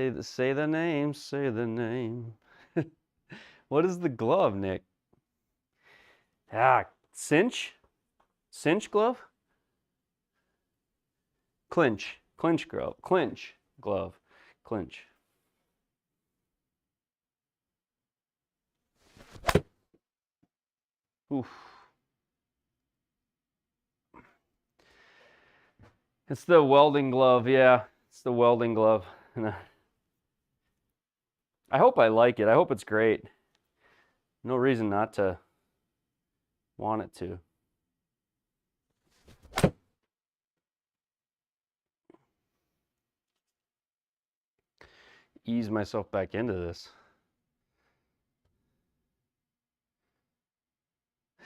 the name, say the name. What is the glove, Nick? Cinch glove? Clinch glove. Oof. It's the welding glove, yeah. It's the welding glove. I hope I like it. I hope it's great. No reason not to want it to. Ease myself back into this.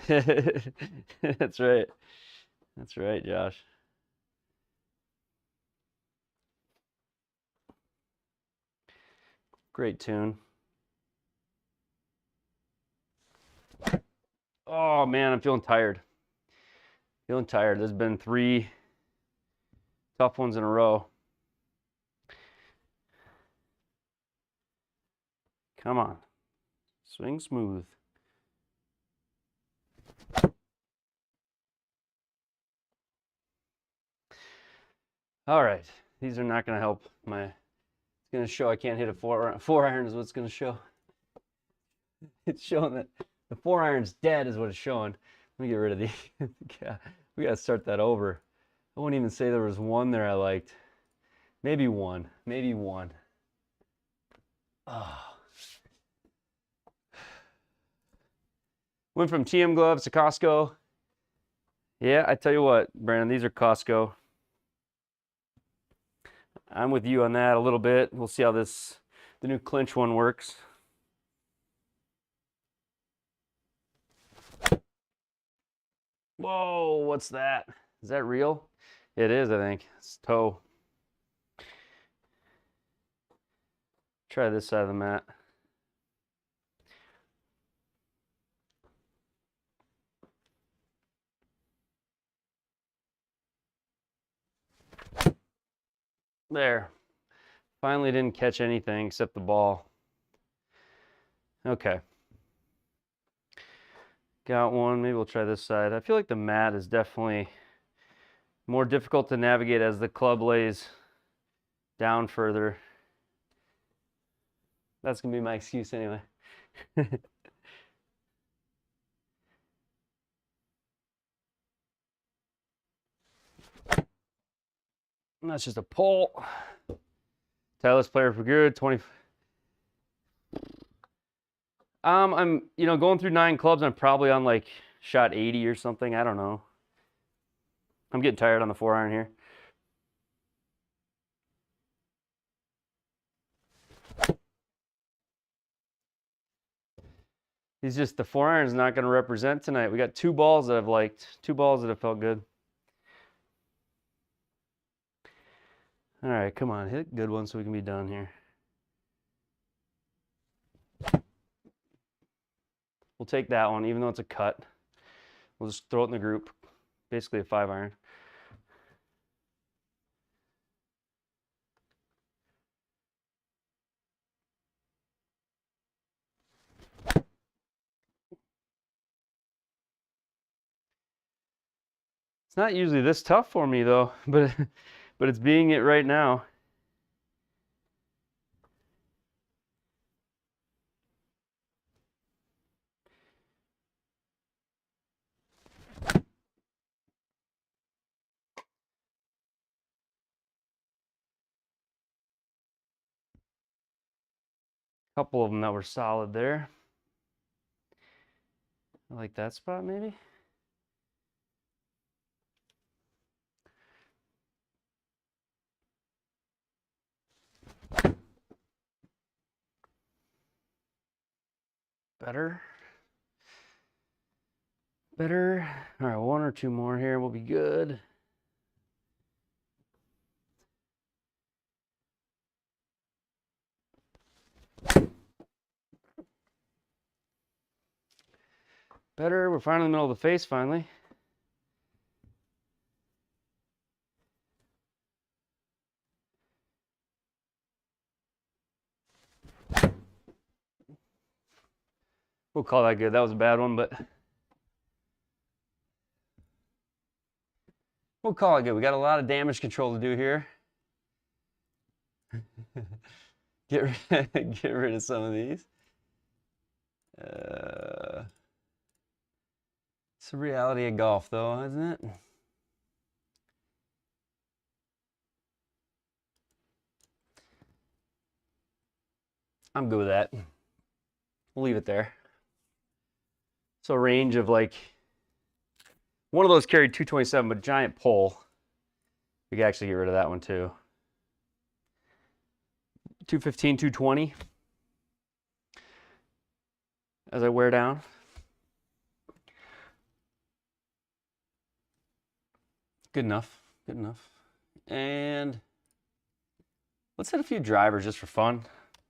That's right. That's right, Josh. Great tune. Oh man, I'm feeling tired. There's been 3 tough ones in a row. Come on. Swing smooth. All right. These are not going to help it's going to show I can't hit a 4-iron is what's going to show. It's showing that the 4-iron's dead is what it's showing. Let me get rid of these. Yeah, we got to start that over. I won't even say there was one there I liked. Maybe one. Oh. Went from TM gloves to Costco. Yeah, I tell you what, Brandon, these are Costco. I'm with you on that a little bit. We'll see how the new clinch one works. Whoa, what's that? Is that real? It is, I think. It's toe. Try this side of the mat. There. Finally didn't catch anything except the ball. Okay. Got one. Maybe we'll try this side. I feel like the mat is definitely more difficult to navigate as the club lays down further. That's going to be my excuse anyway. And that's just a pull. Titleist player for good. 20. I'm going through 9 clubs. I'm probably on like shot 80 or something. I don't know. I'm getting tired on the 4-iron here. He's just, the 4-iron is not going to represent tonight. We got 2 balls that I've liked, 2 balls that have felt good. All right, come on, hit a good one so we can be done here. We'll take that one, even though it's a cut. We'll just throw it in the group. Basically a 5-iron. It's not usually this tough for me though, but it's being it right now. Couple of them that were solid there. I like that spot maybe. Better. Better. All right, 1 or 2 more here will be good. Better. We're finally in the middle of the face finally. We'll call that good. That was a bad one, but we'll call it good. We got a lot of damage control to do here. Get rid of some of these. It's the reality of golf, though, isn't it? I'm good with that. We'll leave it there. So a range of like, one of those carried 227, but giant pull. We can actually get rid of that one too. 215, 220 as I wear down. Good enough, good enough. And let's hit a few drivers just for fun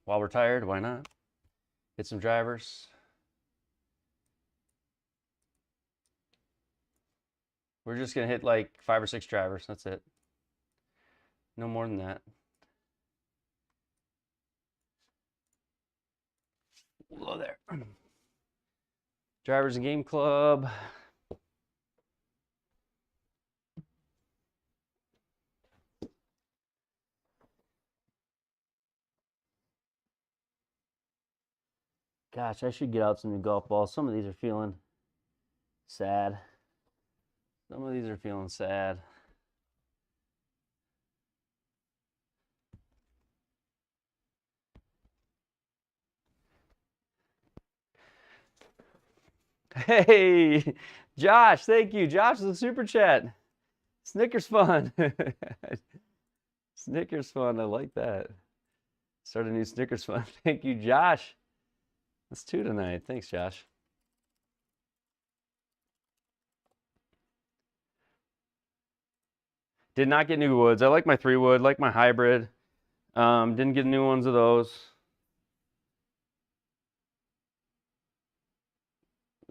while we're tired. Why not? Hit some drivers. We're just gonna hit like 5 or 6 drivers. That's it. No more than that. Hello there. Drivers and Game Club. Gosh, I should get out some new golf balls. Some of these are feeling sad. Some of these are feeling sad. Hey, Josh, thank you. Josh is a super chat. Snickers fun. Snickers fun. I like that. Start a new Snickers fun. Thank you, Josh. That's 2 tonight. Thanks, Josh. Did not get new woods. I like my 3-wood, like my hybrid. Didn't get new ones of those.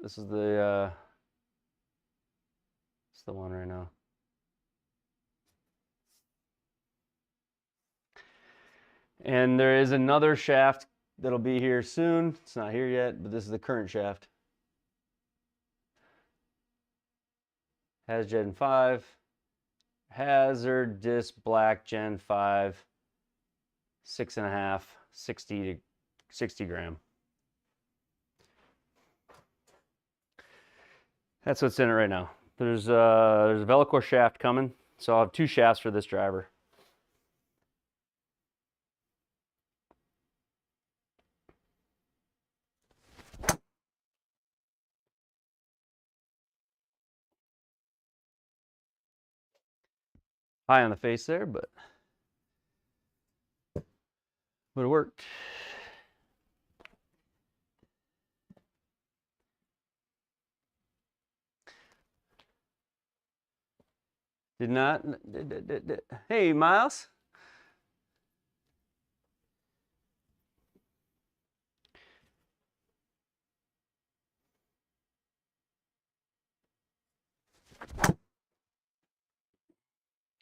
This is the it's the one right now. And there is another shaft that'll be here soon. It's not here yet, but this is the current shaft. Has Gen 5. Hazard disc black Gen 5. 6.5, 60 gram. That's what's in it right now. There's a Velcro shaft coming, so I'll have 2 shafts for this driver. High on the face there, but it worked. Did not. Hey, Miles.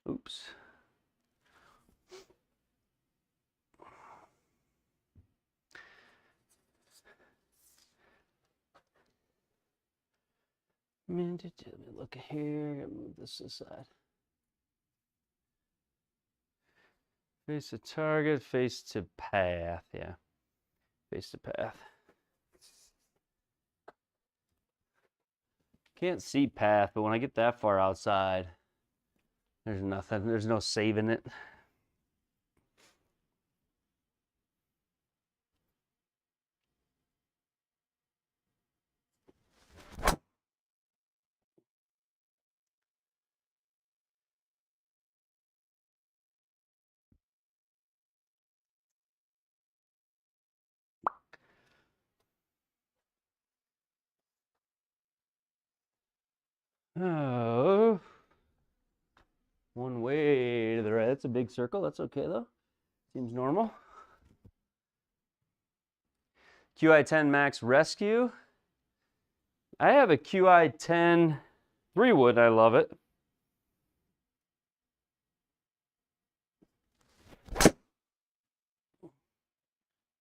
Oops. Let me look here. Move this aside. Face to target, face to path. Yeah, face to path. Can't see path, but when I get that far outside, there's nothing. There's no saving it. Oh, one way to the right. That's a big circle. That's okay though. Seems normal. QI10 Max Rescue. I have a QI10 3-wood. I love it. That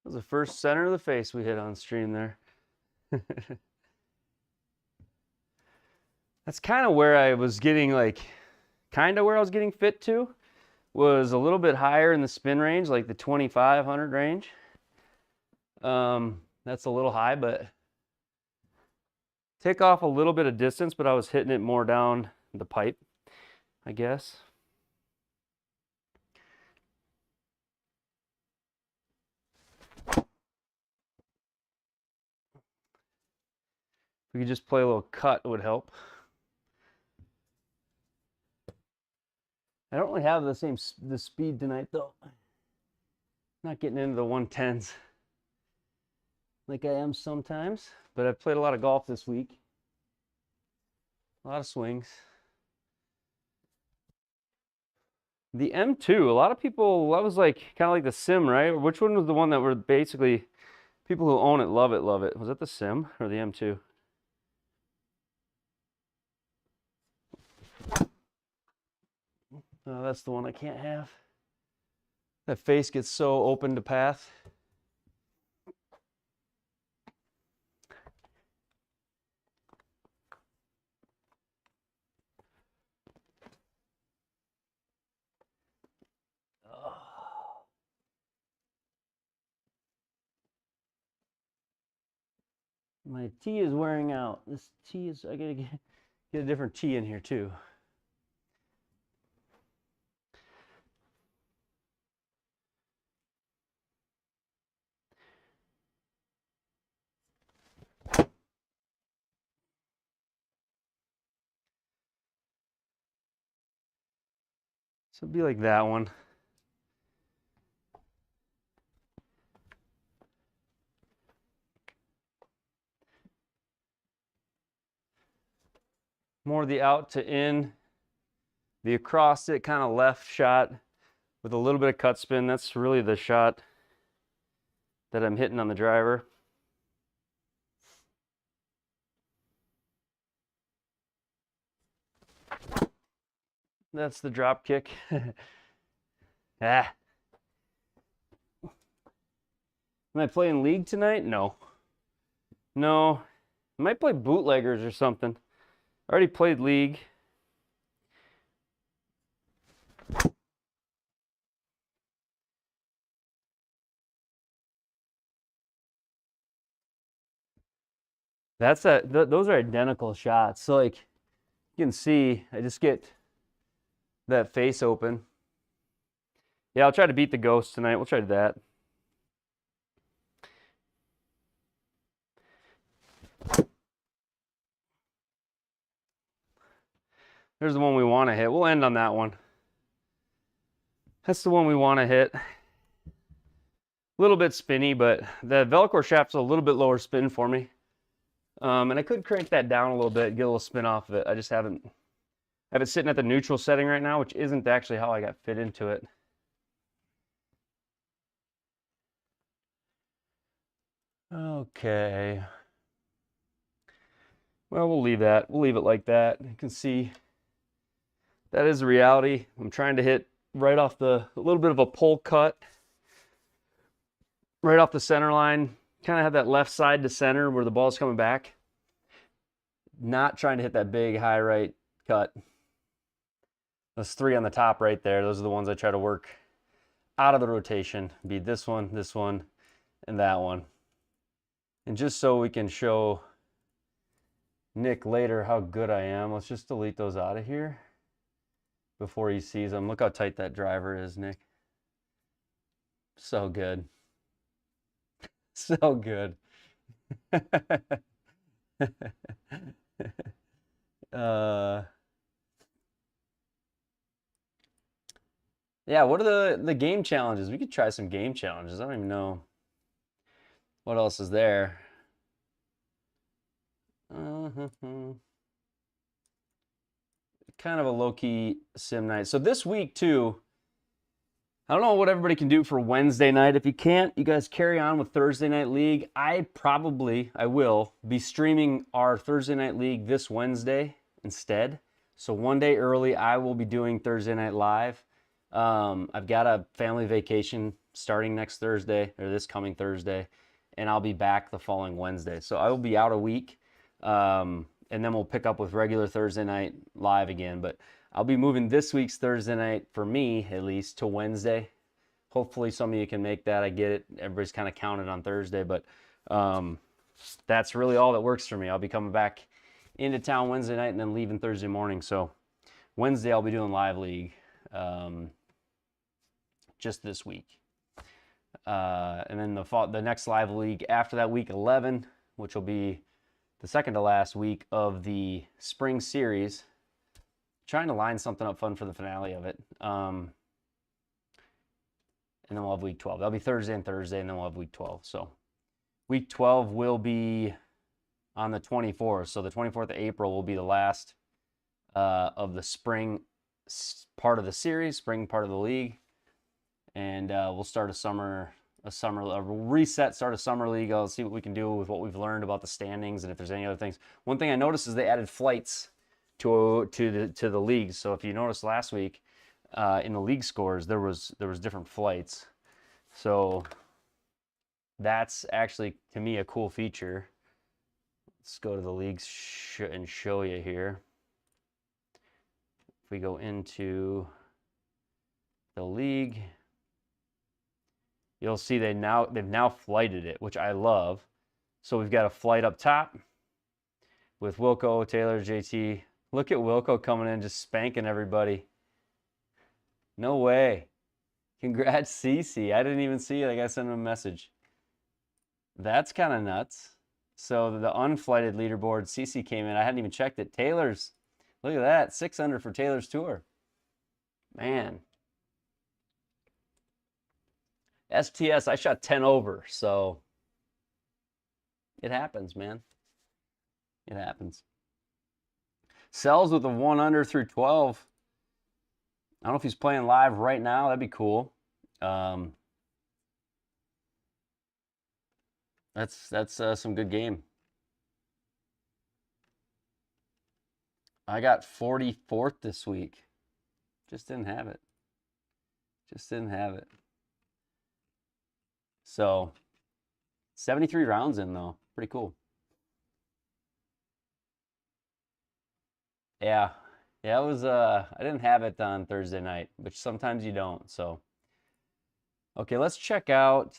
was the first center of the face we hit on stream there. That's kind of where I was getting fit to, was a little bit higher in the spin range, like the 2500 range. That's a little high, but take off a little bit of distance, but I was hitting it more down the pipe, I guess. If we could just play a little cut, it would help. I don't really have the speed tonight though. Not getting into the 110s like I am sometimes, but I've played a lot of golf this week. A lot of swings. The M2, a lot of people, that was like kind of like the Sim, right? Which one was the one that were basically people who own it love it, love it? Was it the Sim or the M2? Oh, that's the one I can't have. That face gets so open to path. My tee is wearing out. This tee is, I gotta get a different tee in here too. So it'd be like that one. More the out to in, the across it kind of left shot with a little bit of cut spin. That's really the shot that I'm hitting on the driver. That's the drop kick. Ah. Am I playing League tonight? No. No. I might play Bootleggers or something. I already played League. Those are identical shots. So like you can see, I just get that face open. Yeah, I'll try to beat the ghost tonight. We'll try that. There's the one we want to hit. We'll end on that one. That's the one we want to hit. A little bit spinny, but the Velcro shaft's a little bit lower spin for me. And I could crank that down a little bit, get a little spin off of it. I just haven't. I have it sitting at the neutral setting right now, which isn't actually how I got fit into it. Okay. Well, we'll leave that. We'll leave it like that. You can see that is the reality. I'm trying to hit right off a little bit of a pull cut, right off the center line. Kind of have that left side to center where the ball's coming back. Not trying to hit that big high right cut. Those three on the top right there, those are the ones I try to work out of the rotation. Be this one, and that one. And just so we can show Nick later how good I am, let's just delete those out of here before he sees them. Look how tight that driver is, Nick. So good. So good. Yeah, what are the game challenges? We could try some game challenges. I don't even know what else is there. Kind of a low-key sim night. So this week too, I don't know what everybody can do for Wednesday night. If you can't, you guys carry on with Thursday Night League. I will be streaming our Thursday Night League this Wednesday instead. So one day early, I will be doing Thursday Night Live. I've got a family vacation starting next Thursday, or this coming Thursday, and I'll be back the following Wednesday. So I will be out a week, and then we'll pick up with regular Thursday Night Live again. But I'll be moving this week's Thursday night, for me at least, to Wednesday. Hopefully some of you can make that. I get it. Everybody's kind of counted on Thursday, but that's really all that works for me. I'll be coming back into town Wednesday night and then leaving Thursday morning. So Wednesday I'll be doing Live League just this week. And then the next Live League after that, week 11, which will be the second to last week of the spring series. Trying to line something up fun for the finale of it. And then we'll have week 12. That'll be Thursday, and then we'll have week 12. So week 12 will be on the 24th. So the 24th of April will be the last of the spring part of the series, spring part of the league. And we'll start reset, start a summer league. I'll see what we can do with what we've learned about the standings and if there's any other things. One thing I noticed is they added flights to the leagues. So if you noticed last week in the league scores, there was different flights. So that's actually, to me, a cool feature. Let's go to the leagues and show you here. If we go into the league, you'll see they've now flighted it, which I love. So we've got a flight up top with Wilco, Taylor, JT. Look at Wilco coming in, just spanking everybody. No way. Congrats, Cece. I didn't even see it. I got to send him a message. That's kind of nuts. So the unflighted leaderboard, Cece came in. I hadn't even checked it. Taylor's, look at that. 6 under for Taylor's tour. Man. STS, I shot 10 over. So it happens, man. It happens. Sells with a 1 under through 12. I don't know if he's playing live right now. That'd be cool. That's some good game. I got 44th this week. Just didn't have it. So 73 rounds in though. Pretty cool. Yeah. Yeah, it was I didn't have it on Thursday night, which sometimes you don't. So okay, let's check out.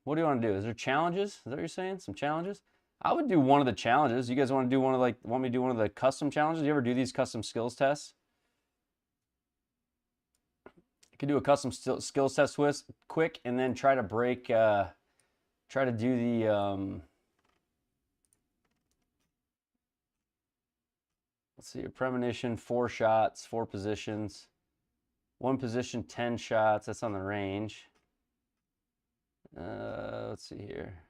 What do you want to do? Is there challenges? Is that what you're saying? Some challenges? I would do one of the challenges. You guys want to do one of want me to do one of the custom challenges? You ever do these custom skills tests? You could do a custom skills test quick and then try to break try to do the let's see, a premonition, 4 shots, 4 positions. 1 position, 10 shots. That's on the range. Let's see here.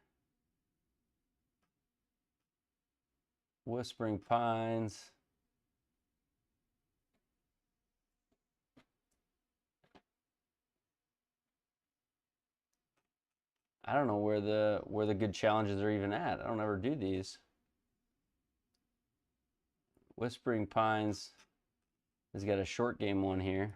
Whispering Pines. I don't know where the good challenges are even at. I don't ever do these. Whispering Pines has got a short game one here.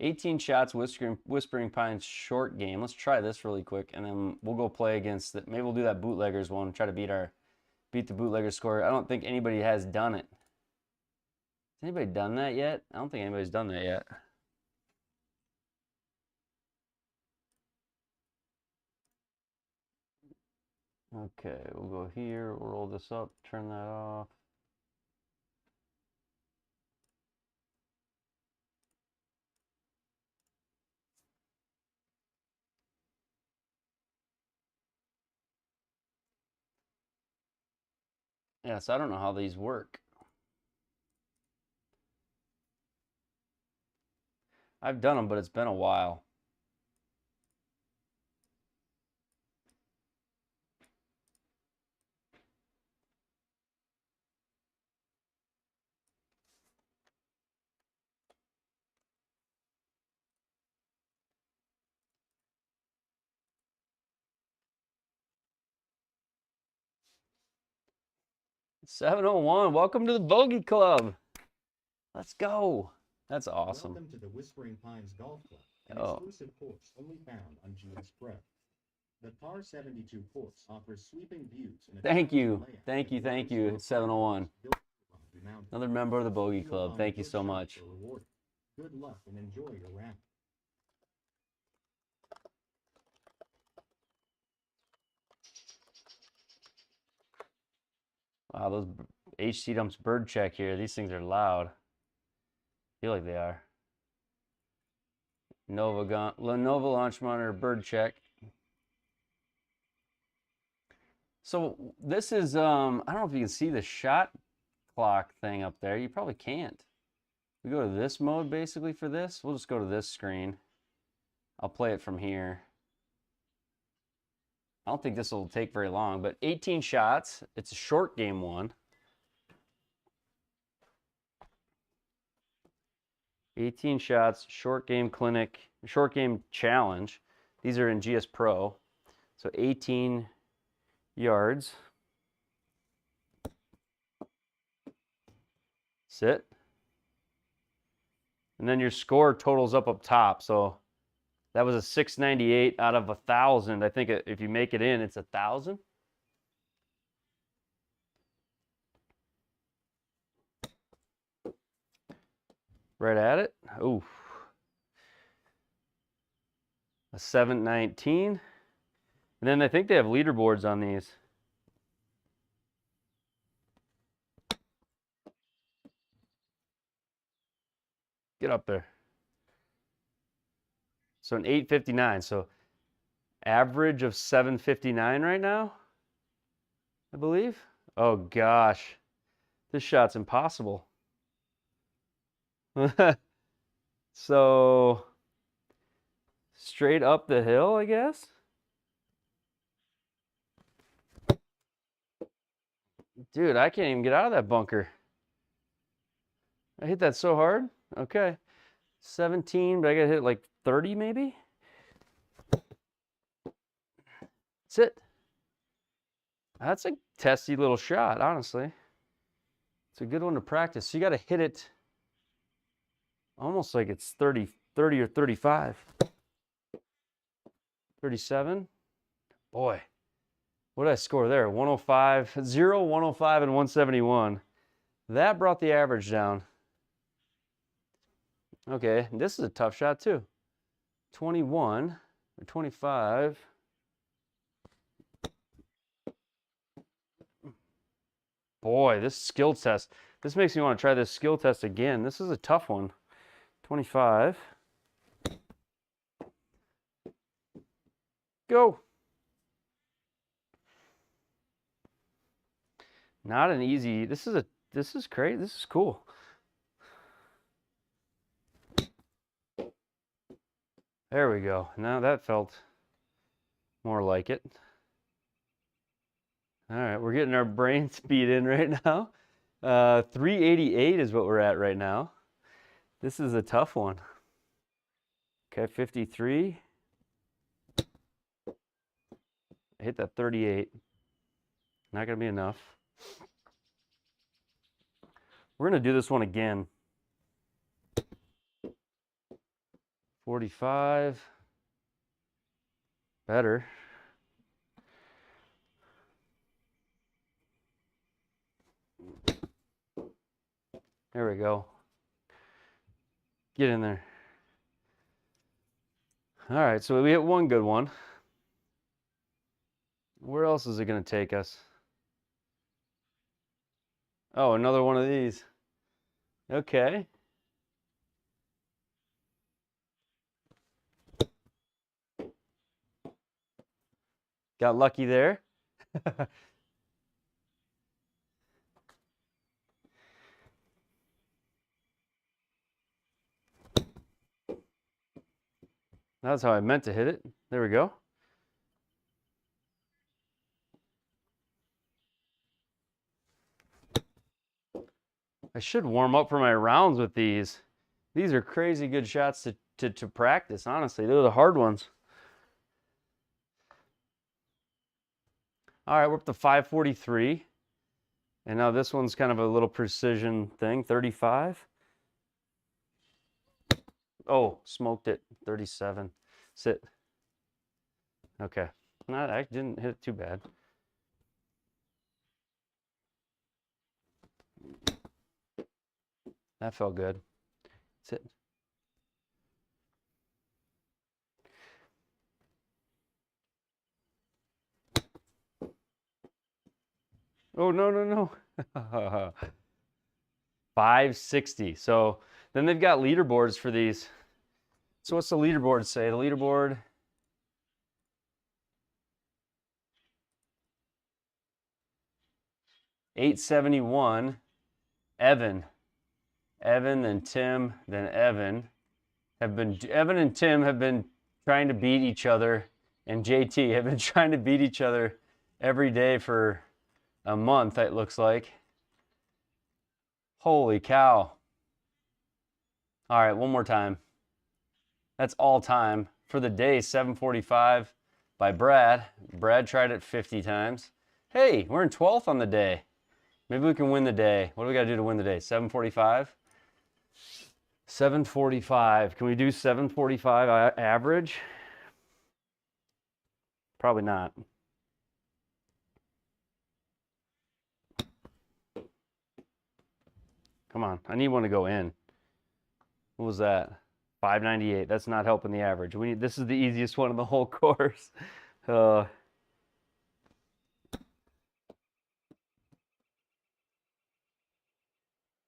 18 shots, Whispering Pines short game. Let's try this really quick, and then we'll go play against it. Maybe we'll do that Bootleggers one, try to beat the Bootleggers score. I don't think anybody has done it. Has anybody done that yet? I don't think anybody's done that yet. Okay, we'll go here, we'll roll this up, turn that off. Yeah, so I don't know how these work. I've done them, but it's been a while. $701, welcome to the Bogey Club. Let's go. That's awesome. Welcome to the Whispering Pines Golf Club, an exclusive course only found on GS Pro. The Par 72 course offers sweeping views. And thank you. Thank you. 701. Another member of the Bogey Club. Thank you so much. Good luck and enjoy your round. Wow, those HC Dumps bird check here. These things are loud. I feel like they are. Lenovo Launch Monitor bird check. So this is, I don't know if you can see the shot clock thing up there. You probably can't. We go to this mode basically for this. We'll just go to this screen. I'll play it from here. I don't think this will take very long, but 18 shots. It's a short game one. 18 shots, short game clinic, short game challenge. These are in GS Pro. So 18 yards. Sit. And then your score totals up top. So that was a 698 out of 1,000. I think if you make it in, it's 1,000. Right at it. Ooh. A 719. And then I think they have leaderboards on these. Get up there. So an 859. So average of 759 right now, I believe. Oh gosh. This shot's impossible. So straight up the hill, I guess. Dude, I can't even get out of that bunker. I hit that so hard. Okay. 17, but I gotta hit like 30 maybe. That's it. That's a testy little shot, honestly. It's a good one to practice. So you gotta hit it almost like it's 30 or 35. 37. Boy, what did I score there? 105, 0, 105, and 171. That brought the average down. Okay, this is a tough shot too. 21 or 25. Boy, this skill test. This makes me want to try this skill test again. This is a tough one. 25. Go. Not an easy. This is great. This is cool. There we go. Now that felt more like it. All right, we're getting our brain speed in right now. 388 is what we're at right now. This is a tough one. Okay, 53. I hit that 38. Not gonna be enough. We're gonna do this one again. 45. Better. There we go. Get in there. All right, so we hit one good one. Where else is it going to take us? Oh, another one of these. Okay. Got lucky there. That's how I meant to hit it. There we go. I should warm up for my rounds with these. These are crazy good shots to practice, honestly. They're the hard ones. All right, we're up to 543. And now this one's kind of a little precision thing, 35. Oh, smoked it, 37. Sit. Okay, I didn't hit it too bad. That felt good. Sit. Oh, no, no, no. 560. So then they've got leaderboards for these. So what's the leaderboard say? The leaderboard. $871. Evan, then Tim, then Evan and Tim have been trying to beat each other, and JT have been trying to beat each other every day for a month, it looks like. Holy cow. All right, one more time. That's all time for the day, 745 by Brad. Brad tried it 50 times. Hey, we're in 12th on the day. Maybe we can win the day. What do we got to do to win the day? 745? 745. Can we do 745 average? Probably not. Come on, I need one to go in. What was that? 598. That's not helping the average. This is the easiest one in the whole course. All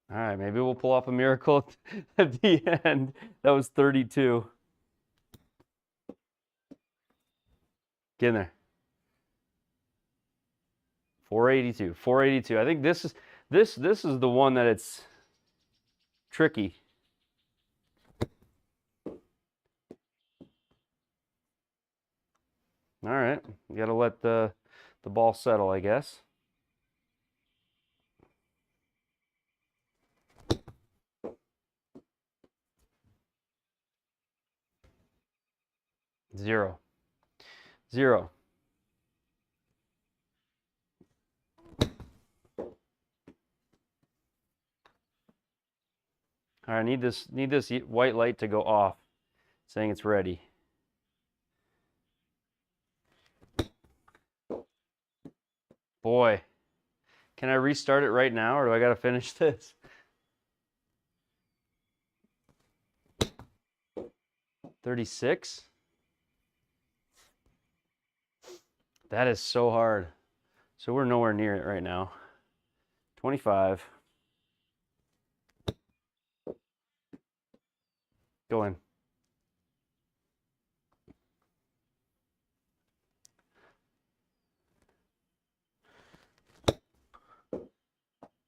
right, maybe we'll pull off a miracle at the end. That was 32. Get in there. 482. 482. I think this is the one that it's tricky. All right, you got to let the ball settle, I guess. Zero. Zero. All right, I need this white light to go off, saying it's ready. Boy, can I restart it right now or do I got to finish this? $36? That is so hard. So we're nowhere near it right now. 25. Go in.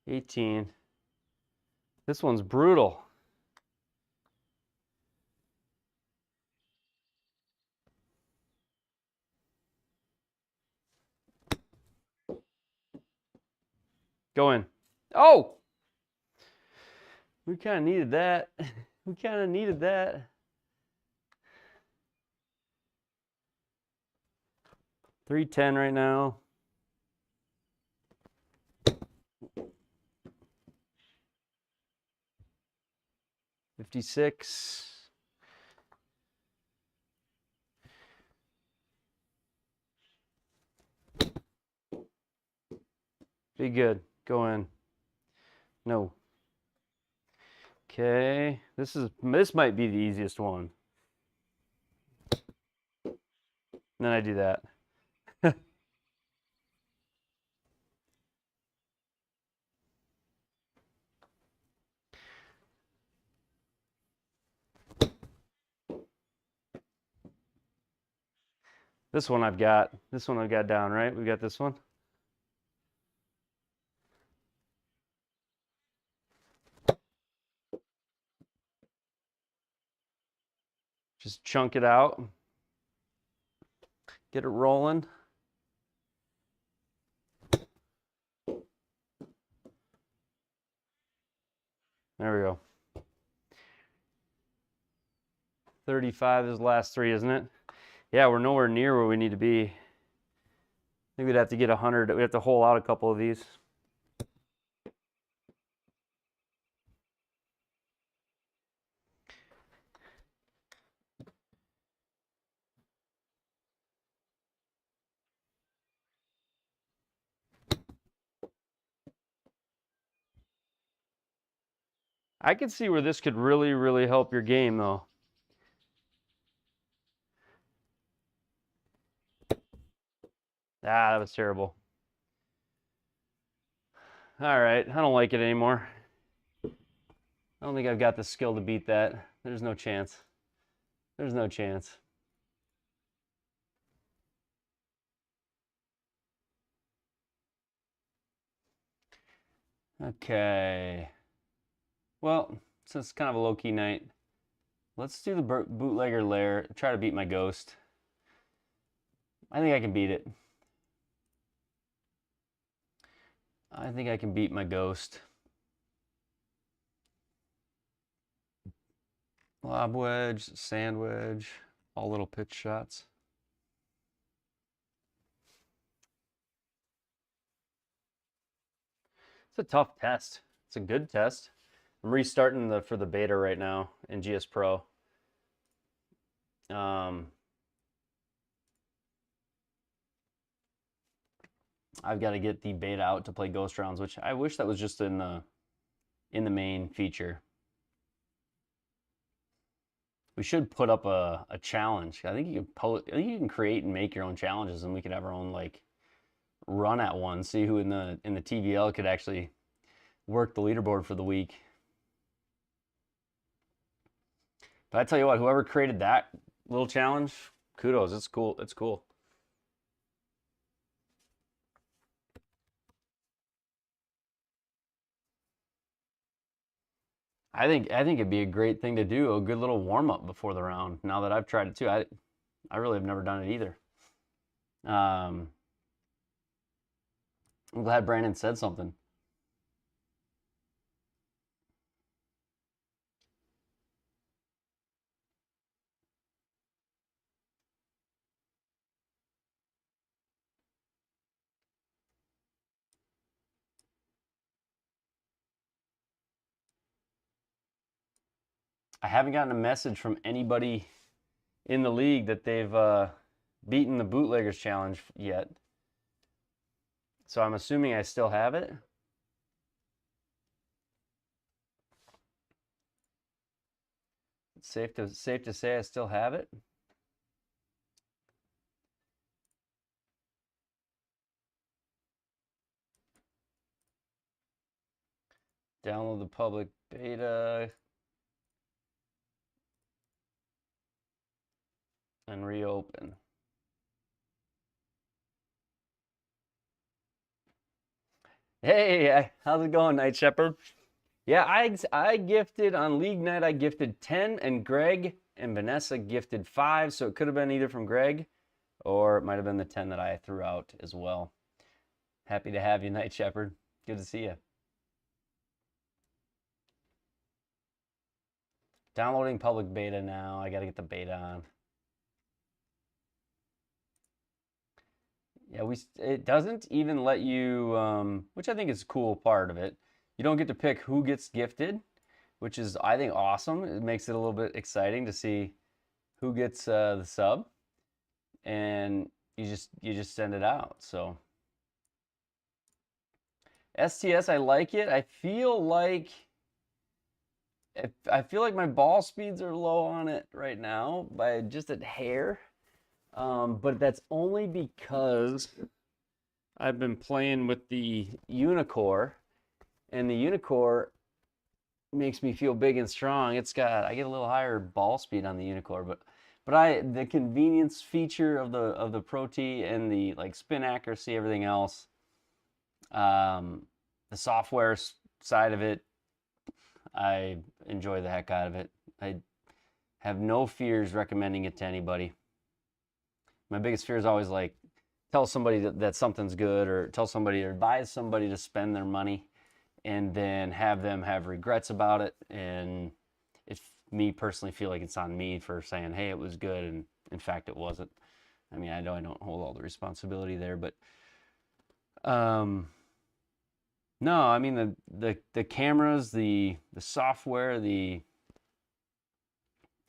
$18. This one's brutal. Go in. Oh! We kind of needed that. We kind of needed that. 310 right now. $56. Be good. Go in. No. Okay. This might be the easiest one. And then I do that. This one I've got down, right? We got this one. Just chunk it out. Get it rolling. There we go. 35 is the last three, isn't it? Yeah, we're nowhere near where we need to be. I think we'd have to get 100. We have to hole out a couple of these. I can see where this could really, really help your game, though. Ah, that was terrible. All right, I don't like it anymore. I don't think I've got the skill to beat that. There's no chance. There's no chance. Okay. Well, since it's kind of a low-key night, let's do the bootlegger lair. Try to beat my ghost. I think I can beat it. I think I can beat my ghost. Lob wedge, sand wedge, all little pitch shots. It's a tough test. It's a good test. I'm restarting for the beta right now in GS Pro. I've got to get the beta out to play ghost rounds, which I wish that was just in the main feature. We should put up a challenge. I think you can create and make your own challenges, and we could have our own like run at one. See who in the TVL could actually work the leaderboard for the week. But I tell you what, whoever created that little challenge, kudos. It's cool. It's cool. I think it'd be a great thing to do, a good little warm up before the round. Now that I've tried it too, I really have never done it either. I'm glad Brandon said something. I haven't gotten a message from anybody in the league that they've beaten the Bootleggers challenge yet. So I'm assuming I still have it. It's safe to say I still have it. Download the public beta and reopen. Hey, how's it going, Night Shepherd? Yeah, I gifted on League Night. I gifted 10, and Greg and Vanessa gifted 5. So it could have been either from Greg, or it might have been the 10 that I threw out as well. Happy to have you, Night Shepherd. Good to see you. Downloading public beta now. I got to get the beta on. Yeah, it doesn't even let you, which I think is a cool part of it. You don't get to pick who gets gifted, which is, I think, awesome. It makes it a little bit exciting to see who gets the sub, and you just send it out. So STS, I like it. I feel like my ball speeds are low on it right now by just a hair. But that's only because I've been playing with the Unicore, and the Unicore makes me feel big and strong. I get a little higher ball speed on the Unicore, but the convenience feature of the Pro T and the like spin accuracy, everything else, the software side of it, I enjoy the heck out of it. I have no fears recommending it to anybody. My biggest fear is always like tell somebody that something's good, or tell somebody or advise somebody to spend their money and then have them have regrets about it. And me personally feel like it's on me for saying, hey, it was good, and in fact it wasn't. I mean, I know I don't hold all the responsibility there, but no, I mean the cameras, the software,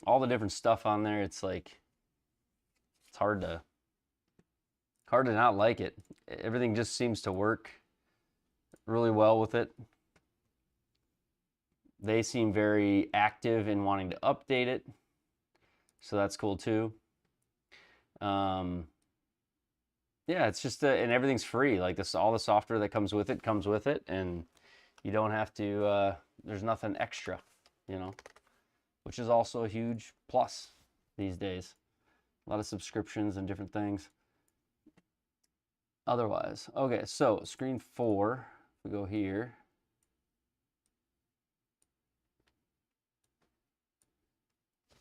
all the different stuff on there, it's like it's hard to not like it. Everything just seems to work really well with it. They seem very active in wanting to update it, so that's cool too. Yeah, it's just and everything's free. Like this, all the software that comes with it, and you don't have to. There's nothing extra, which is also a huge plus these days. A lot of subscriptions and different things. Otherwise, okay, so screen 4, we go here.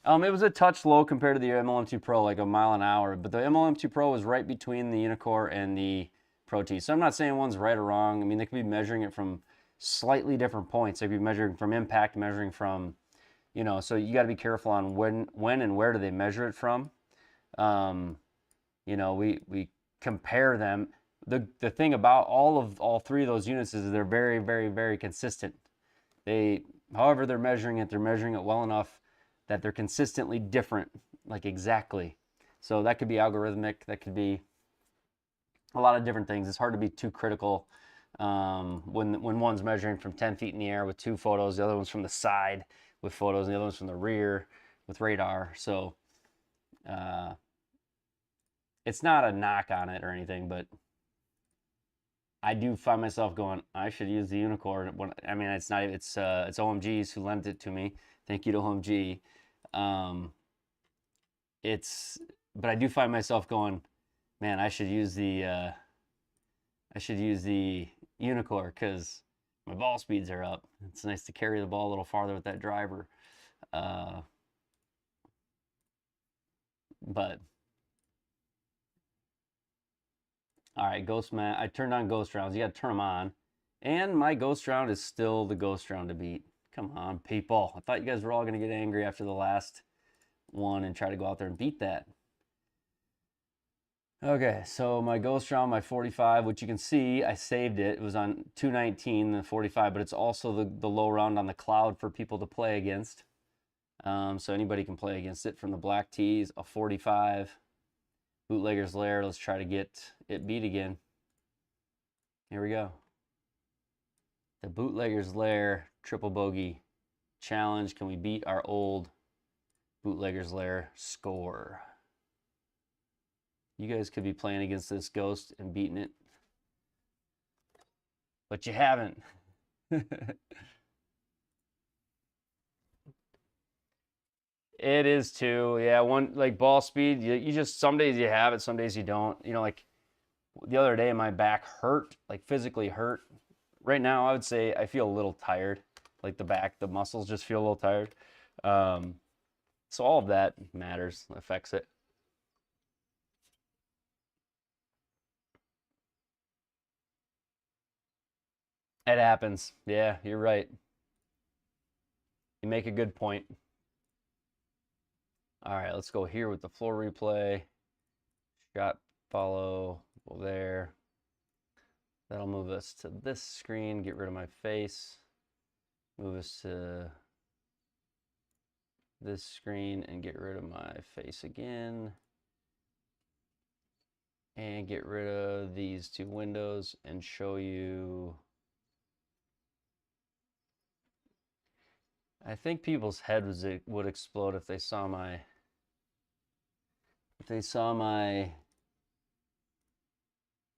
It was a touch low compared to the MLM2 Pro, like a mile an hour, but the MLM2 Pro was right between the Unicore and the Pro T. So I'm not saying one's right or wrong. I mean, they could be measuring it from slightly different points. They could be measuring from impact, measuring from, so you got to be careful on when and where do they measure it from. We compare them. The thing about all 3 of those units is they're very, very, very consistent. However they're measuring it well enough that they're consistently different, like exactly. So that could be algorithmic, that could be a lot of different things. It's hard to be too critical when one's measuring from 10 feet in the air with 2 photos, the other one's from the side with photos, and the other one's from the rear with radar. So it's not a knock on it or anything, but I do find myself going, I should use the Unicore. I mean, it's OMG's who lent it to me. Thank you to OMG. But I do find myself going, man, I should use the Unicore because my ball speeds are up. It's nice to carry the ball a little farther with that driver. But all right, Ghost Man. I turned on Ghost Rounds. You got to turn them on. And my Ghost Round is still the Ghost Round to beat. Come on, people. I thought you guys were all going to get angry after the last one and try to go out there and beat that. Okay, so my Ghost Round, my 45, which you can see, I saved it. It was on 219, the 45, but it's also the low round on the cloud for people to play against. So anybody can play against it from the black tees, a 45. Bootleggers Lair, let's try to get it beat again. Here we go. The Bootleggers Lair triple bogey challenge. Can we beat our old Bootleggers Lair score? You guys could be playing against this ghost and beating it, but you haven't. It is too. Yeah, one like ball speed, you just, some days you have it, some days you don't. You know, like the other day my back hurt, like physically hurt. Right now I would say I feel a little tired. Like the back, the muscles just feel a little tired. So all of that matters, affects it. It happens. Yeah, you're right. You make a good point. All right, let's go here with the floor replay. Shot follow, go there. That'll move us to this screen, get rid of my face. Move us to this screen and get rid of my face again. And get rid of these two windows and show you. I think people's heads would explode if they saw my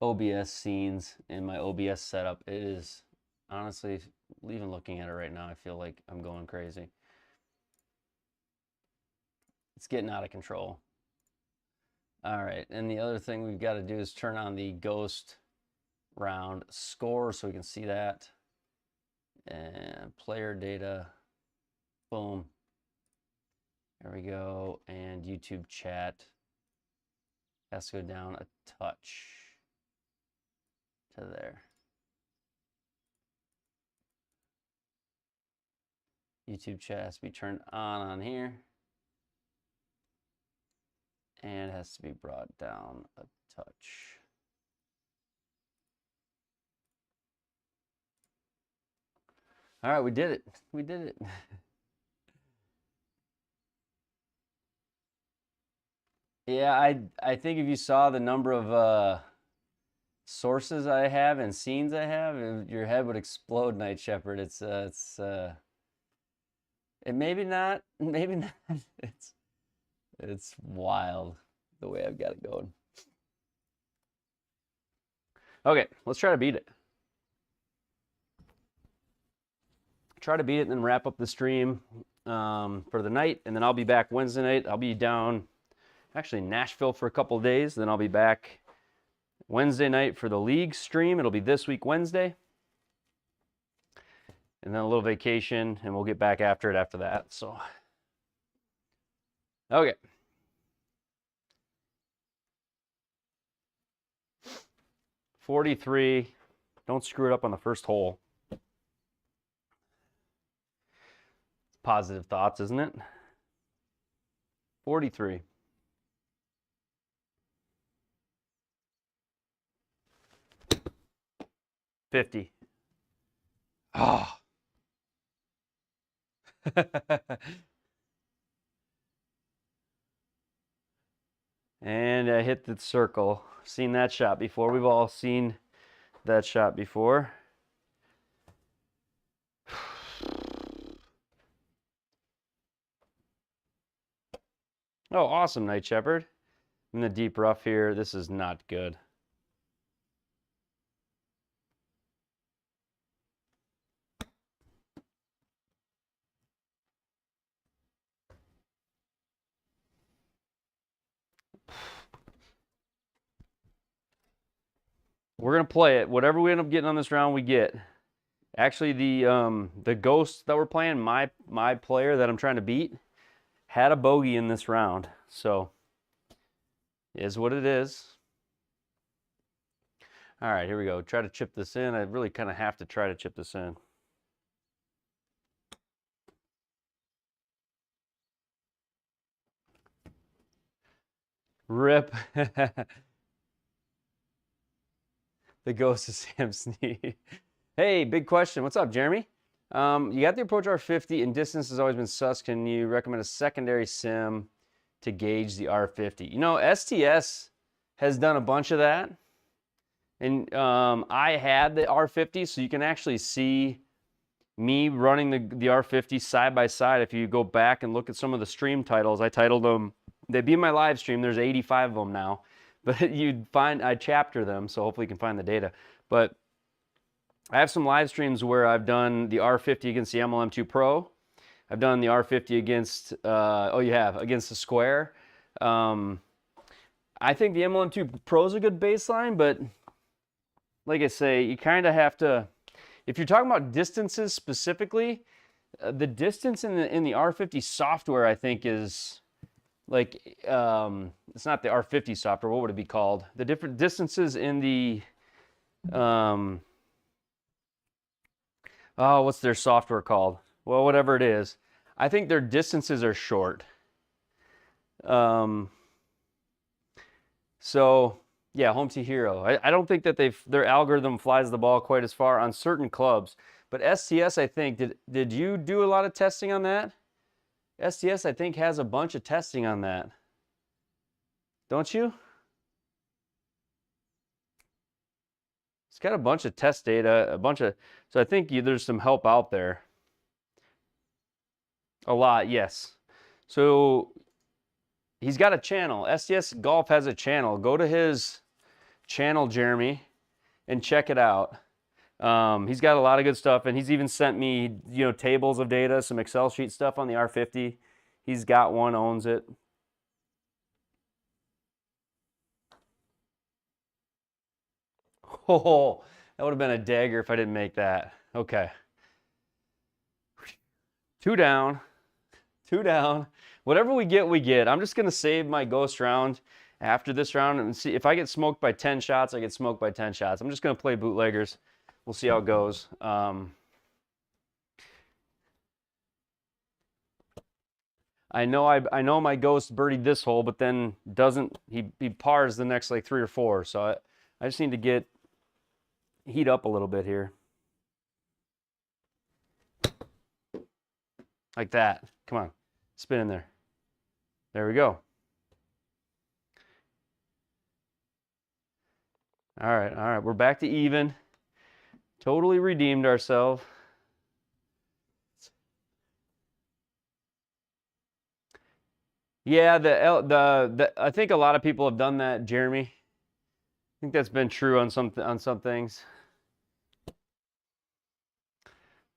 OBS scenes in my OBS setup. It is honestly, even looking at it right now, I feel like I'm going crazy. It's getting out of control. All right, and the other thing we've got to do is turn on the ghost round score so we can see that. And player data, boom. There we go, and YouTube chat has to go down a touch to there. YouTube chat has to be turned on here. And it has to be brought down a touch. All right, we did it. We did it. Yeah, I think if you saw the number of sources I have and scenes I have, your head would explode, Night Shepherd. It maybe not, maybe not. It's wild the way I've got it going. Okay, let's try to beat it. Try to beat it and then wrap up the stream for the night, and then I'll be back Wednesday night. I'll be down actually in Nashville for a couple of days. Then I'll be back Wednesday night for the league stream. It'll be this week Wednesday. And then a little vacation, and we'll get back after it after that. So, okay. .43. Don't screw it up on the first hole. Positive thoughts, isn't it? 43. $50. Oh. And I hit the circle. Seen that shot before. We've all seen that shot before. Oh, awesome, Night Shepherd. In the deep rough here. This is not good. We're gonna play it. Whatever we end up getting on this round, we get. Actually, the ghost that we're playing, my player that I'm trying to beat, had a bogey in this round. So, is what it is. All right, here we go. Try to chip this in. I really kind of have to try to chip this in. Rip. The ghost of Sam Snead. Hey, big question. What's up, Jeremy? You got the Approach R50 and distance has always been sus. Can you recommend a secondary sim to gauge the R50? You know, STS has done a bunch of that. And I had the R50, so you can actually see me running the R50 side by side. If you go back and look at some of the stream titles, I titled them, they'd be in my live stream. There's 85 of them now, but you'd find, I chapter them, so hopefully you can find the data. But I have some live streams where I've done the R50 against the MLM2 Pro. I've done the R50 against, oh you have, against the Square. I think the MLM2 Pro is a good baseline, but like I say, you kind of have to, if you're talking about distances specifically, the distance in the R50 software, I think, is like, it's not the R50 software, what would it be called? The different distances in the, oh, what's their software called? Well, whatever it is, I think their distances are short. So yeah, Home T Hero. I don't think that their algorithm flies the ball quite as far on certain clubs, but STS, I think, did you do a lot of testing on that? STS, I think, has a bunch of testing on that. Don't you? It's got a bunch of test data, so I think there's some help out there. A lot, yes. So he's got a channel. STS Golf has a channel. Go to his channel, Jeremy, and check it out. He's got a lot of good stuff, and he's even sent me, tables of data, some Excel sheet stuff on the R50. He's got one, owns it. Oh, that would have been a dagger if I didn't make that. Okay. 2 down. 2 down. Whatever we get, we get. I'm just going to save my ghost round after this round and see if I get smoked by 10 shots, I get smoked by 10 shots. I'm just going to play bootleggers. We'll see how it goes. I know my ghost birdied this hole, but then he pars the next like 3 or 4. So I just need to heat up a little bit here. Like that. Come on. Spin in there. There we go. All right. We're back to even. Totally redeemed ourselves. Yeah, I think a lot of people have done that, Jeremy. I think that's been true on some things.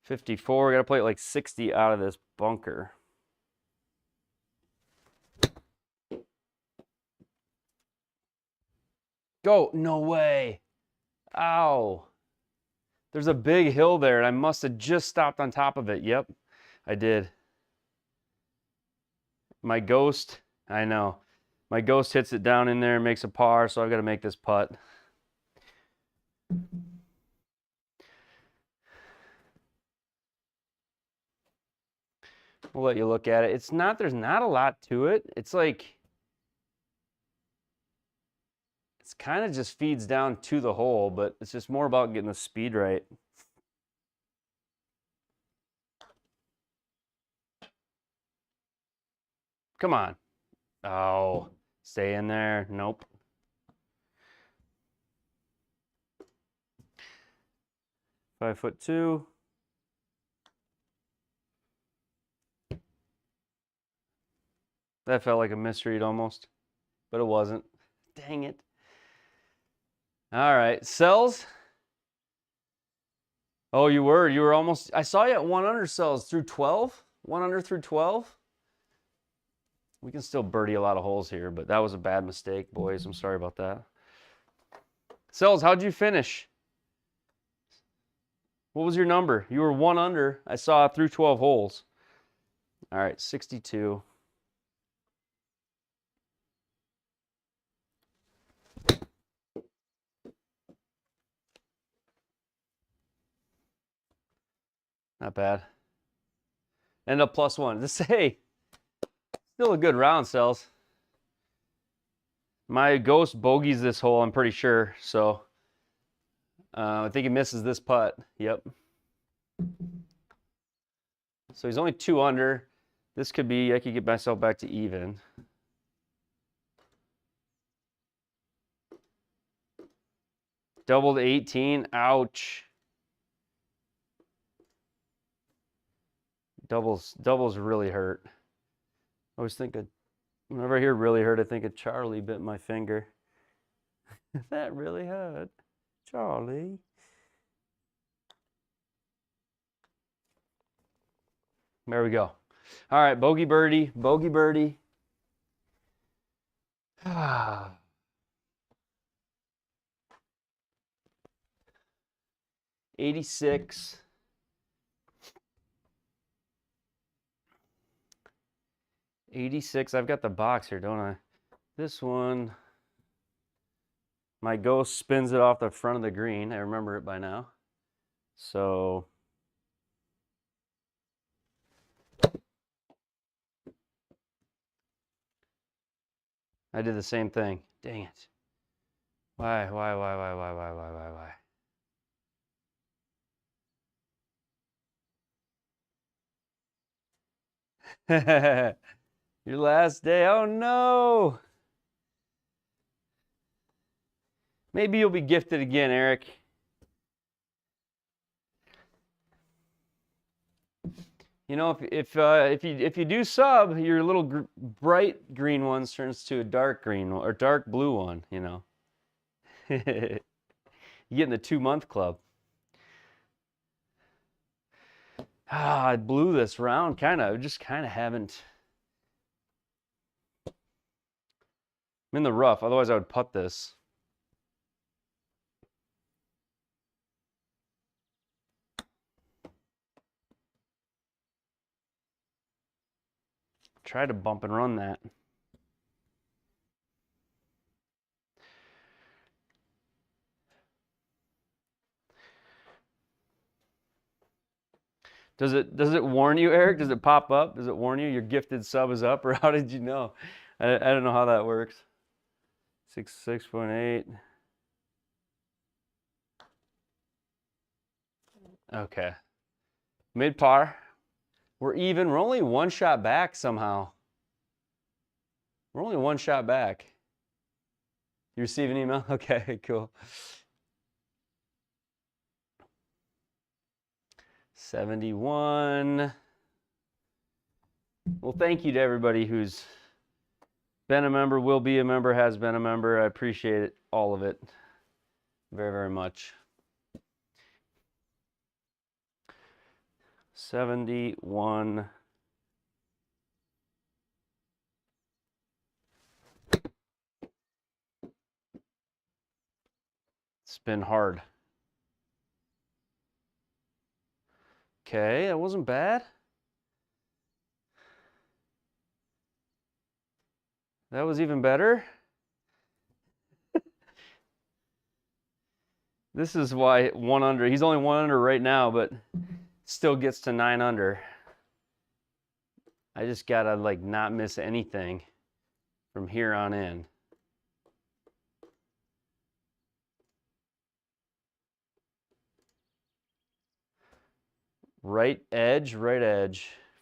54. We got to play it like 60 out of this bunker. Go. No way. Ow. There's a big hill there, and I must have just stopped on top of it. Yep, I did. My ghost, I know. My ghost hits it down in there and makes a par, so I've got to make this putt. We'll let you look at it. There's not a lot to it. It's like, it's kind of just feeds down to the hole, but it's just more about getting the speed right. Come on. Oh, stay in there. Nope. .5'2". That felt like a misread almost, but it wasn't. Dang it. All right, cells. Oh, you were almost, I saw you at 1 under cells through 12. 1 under through 12. We can still birdie a lot of holes here, but that was a bad mistake, boys. I'm sorry about that. Cells, how'd you finish? What was your number? You were 1 under. I saw through 12 holes. All right, 62. Not bad. End up +1. Just say, still a good round, cells. My ghost bogeys this hole, I'm pretty sure. So I think he misses this putt. Yep. So he's only 2 under. This could be, I could get myself back to even. Doubled 18. Ouch. Doubles really hurt. I always think whenever I hear really hurt, I think of Charlie bit my finger. That really hurt, Charlie. There we go. All right, bogey birdie, bogey birdie. 86. 86. I've got the box here, don't I? This one, my ghost spins it off the front of the green. I remember it by now. So I did the same thing. Dang it. Why? Your last day. Oh no. Maybe you'll be gifted again, Eric. You know, if you do sub, your little bright green ones turns to a dark green or dark blue one. You know, you get in the 2-month club. I blew this round kind of. Just kind of haven't. I'm in the rough. Otherwise, I would putt this. Try to bump and run that. Does it warn you, Eric? Does it pop up? Does it warn you your gifted sub is up, or how did you know? I don't know how that works. 6.8. Okay. Mid par. We're even. We're only 1 shot back somehow. We're only 1 shot back. You receive an email? Okay, cool. 71. Well, thank you to everybody who's been a member, will be a member, has been a member. I appreciate it, all of it, very, very much. 71. It's been hard. Okay, that wasn't bad. That was even better. This is why 1 under. He's only 1 under right now, but still gets to 9 under. I just gotta like not miss anything from here on in. Right edge,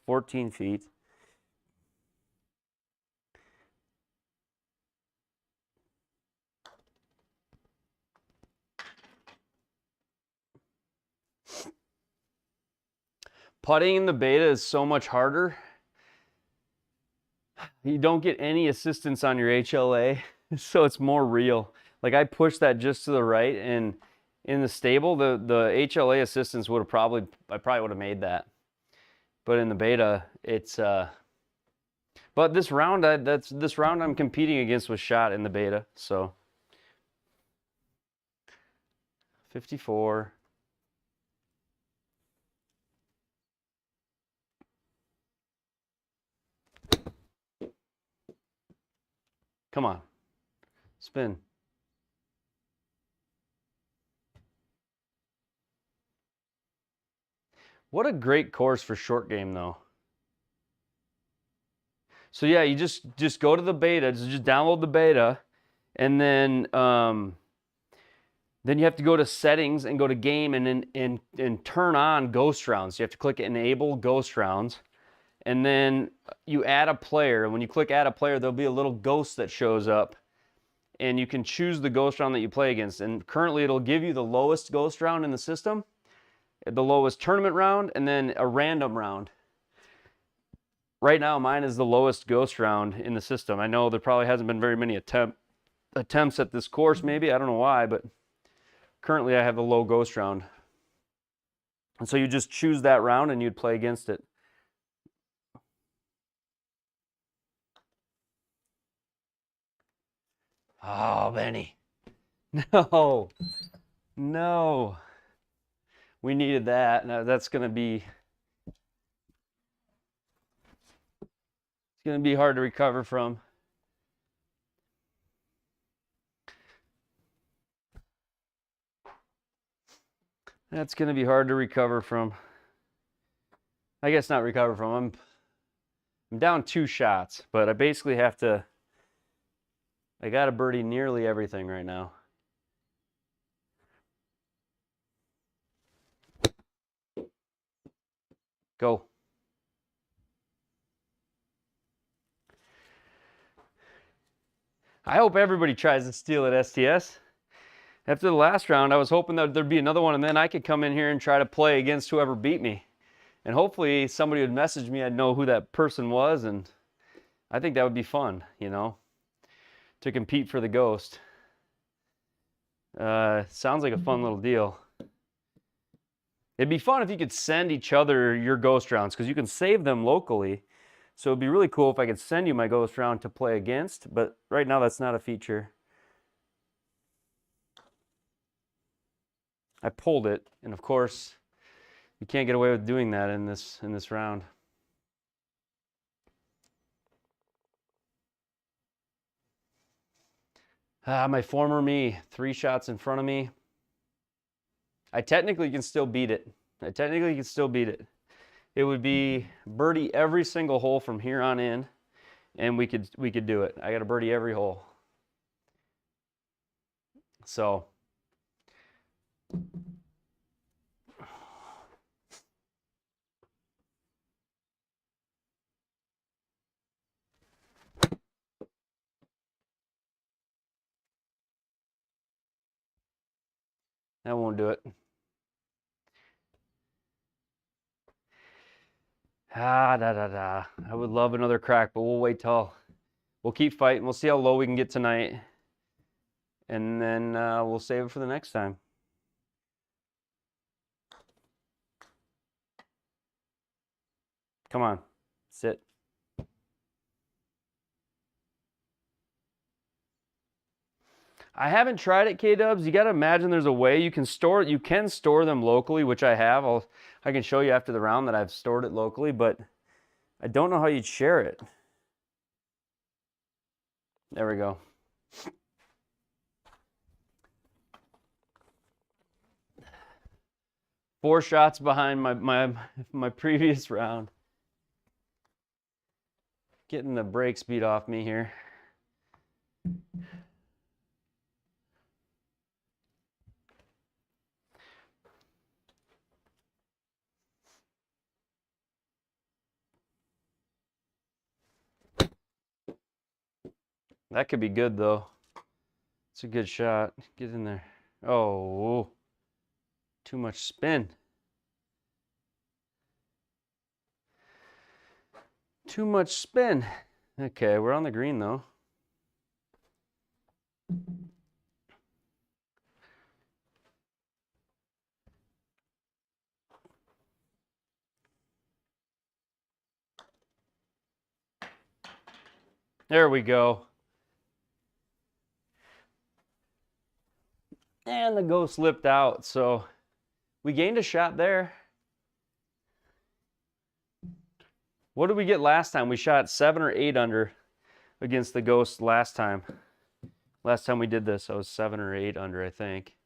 14 feet. Putting in the beta is so much harder. You don't get any assistance on your HLA, so it's more real. Like I pushed that just to the right, and in the stable, the HLA assistance would have I probably would have made that. But in the beta, it's but this round this round I'm competing against was shot in the beta, so 54. Come on. Spin. What a great course for short game, though. So yeah, you just go to the beta, just download the beta, and then you have to go to settings and go to game and turn on ghost rounds. You have to click enable ghost rounds, and then you add a player. When you click add a player, there'll be a little ghost that shows up, and you can choose the ghost round that you play against. And currently it'll give you the lowest ghost round in the system, the lowest tournament round, and then a random round. Right now mine is the lowest ghost round in the system. I know there probably hasn't been very many attempts at this course, maybe, I don't know why, but currently I have the low ghost round. And so you just choose that round and you'd play against it. Oh, Benny. No. No. We needed that. Now that's going to be hard to recover from. That's going to be hard to recover from. I guess not recover from. I'm down 2 shots, but I basically have to. I got to birdie nearly everything right now. Go. I hope everybody tries to steal at STS. After the last round, I was hoping that there'd be another one, and then I could come in here and try to play against whoever beat me. And hopefully somebody would message me, I'd know who that person was, and I think that would be fun, you know, to compete for the ghost. Sounds like a fun little deal. It'd be fun if you could send each other your ghost rounds, because you can save them locally. So it'd be really cool if I could send you my ghost round to play against, but right now that's not a feature. I pulled it, and of course, you can't get away with doing that in this round. My former me, 3 shots in front of me. I technically can still beat it. It would be birdie every single hole from here on in, and we could do it. I got to birdie every hole. So that won't do it. I would love another crack, but we'll wait till. We'll keep fighting. We'll see how low we can get tonight, and then we'll save it for the next time. Come on, sit. I haven't tried it, K-Dubs. You got to imagine there's a way you can store them locally, which I have. I can show you after the round that I've stored it locally, but I don't know how you'd share it. There we go. Four shots behind my previous round. Getting the brake speed off me here. That could be good though. It's a good shot. Get in there. Oh, too much spin. Too much spin. Okay, we're on the green though. There we go. And the ghost slipped out, so we gained a shot there. What did we get last time? We shot 7 or 8 under against the ghost last time. Last time we did this, I was 7 or 8 under, I think.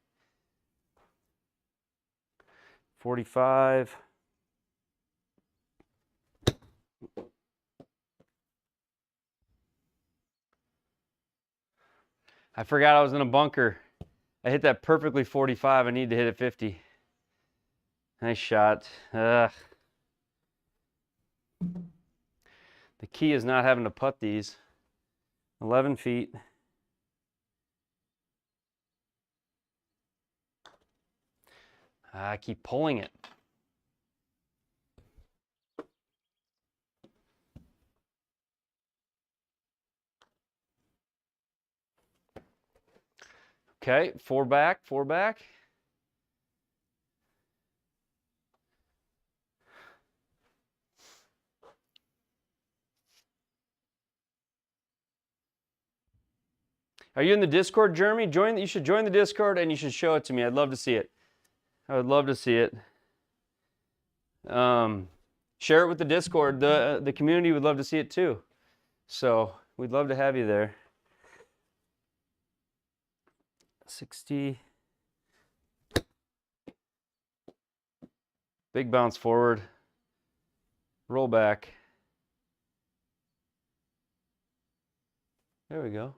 45. I forgot I was in a bunker. I hit that perfectly 45. I need to hit it 50. Nice shot. The key is not having to putt these. 11 feet. I keep pulling it. Okay, 4 back, 4 back. Are you in the Discord, Jeremy? You should join the Discord and you should show it to me. I'd love to see it. I would love to see it. Share it with the Discord. The community would love to see it too. So we'd love to have you there. 60. Big bounce forward. Roll back. There we go.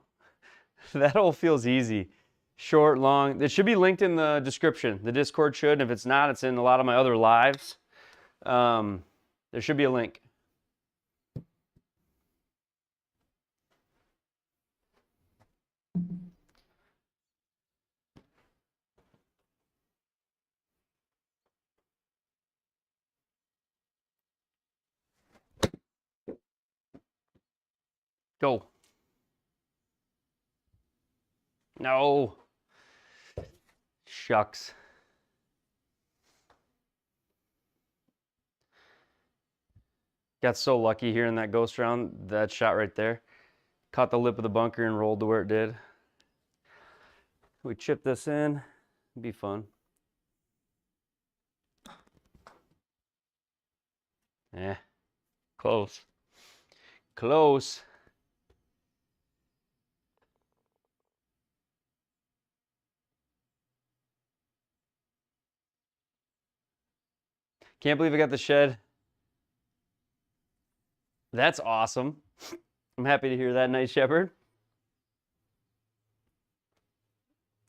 That all feels easy. Short, long. It should be linked in the description. The Discord should. And if it's not, it's in a lot of my other lives. There should be a link. Go. No. Shucks. Got so lucky here in that ghost round. That shot right there. Caught the lip of the bunker and rolled to where it did. We chip this in. It'd be fun. Eh. Close. Close. Can't believe I got the shed. That's awesome. I'm happy to hear that, Night Shepherd.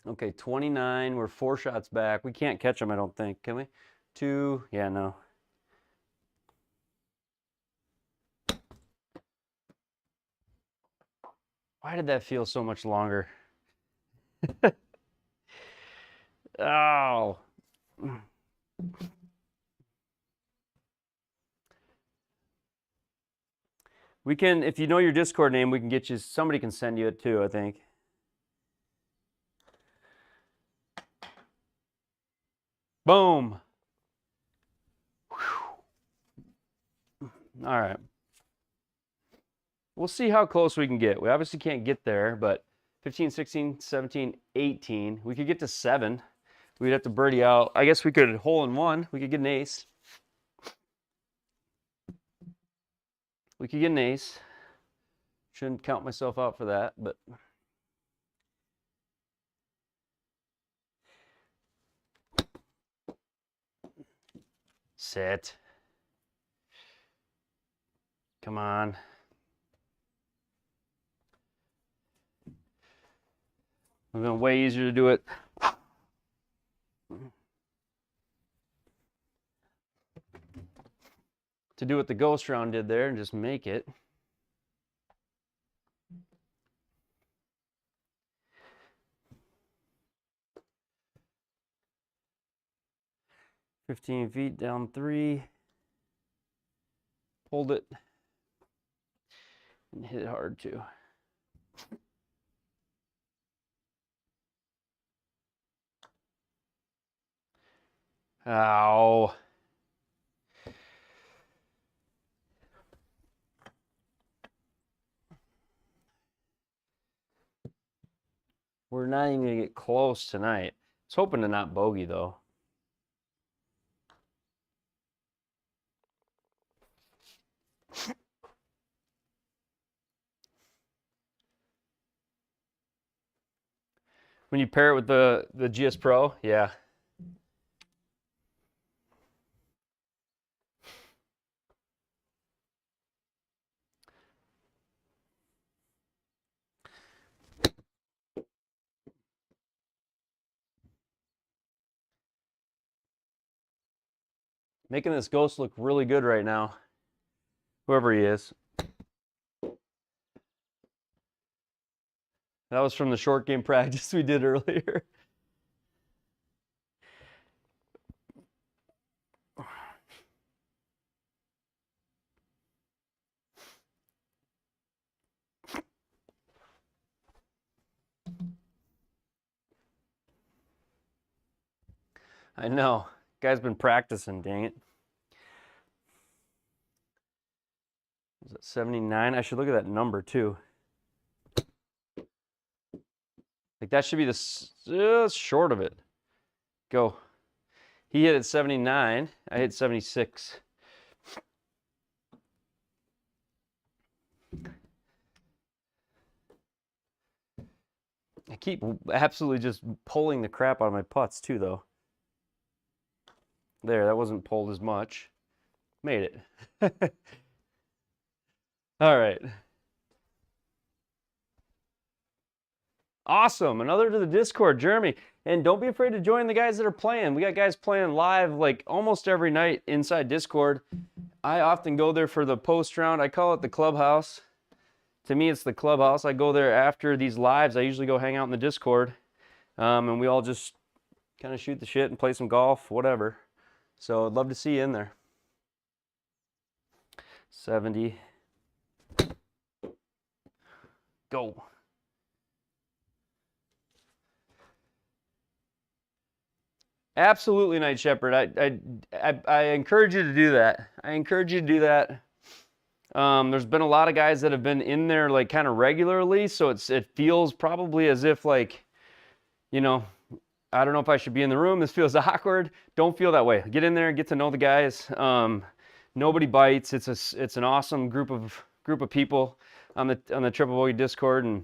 Okay, 29. We're 4 shots back. We can't catch them, I don't think. Can we? 2. Yeah, no. Why did that feel so much longer? Oh. We can, if you know your Discord name, we can get you, somebody can send you it too, I think. Boom. Whew. All right. We'll see how close we can get. We obviously can't get there, but 15, 16, 17, 18. We could get to 7. We'd have to birdie out. I guess we could hole in 1. We could get an ace. We could get an ace. Shouldn't count myself out for that, but sit. Come on. It's been way easier to do it. To do what the ghost round did there and just make it. "15 feet down 3. Hold it. And hit it hard too. Ow. We're not even going to get close tonight. I was hoping to not bogey, though. When you pair it with the GS Pro, yeah. Making this ghost look really good right now. Whoever he is. That was from the short game practice we did earlier. I know. Guy's been practicing, dang it. Is that 79? I should look at that number too. Like that should be the short of it. Go. He hit at 79. I hit 76. I keep absolutely just pulling the crap out of my putts too, though. There, that wasn't pulled as much. Made it. All right. Awesome. Another to the Discord, Jeremy. And don't be afraid to join the guys that are playing. We got guys playing live like almost every night inside Discord. I often go there for the post round. I call it the clubhouse. To me, it's the clubhouse. I go there after these lives. I usually go hang out in the Discord. And we all just kind of shoot the shit and play some golf, whatever. So I'd love to see you in there. 70. Go. Absolutely, Night Shepherd. I encourage you to do that. I encourage you to do that. There's been a lot of guys that have been in there like kind of regularly, so it feels probably as if like, you know, I don't know if I should be in the room. This feels awkward. Don't feel that way. Get in there, get to know the guys. Nobody bites. It's an awesome group of people on the Triple Bogey Discord, and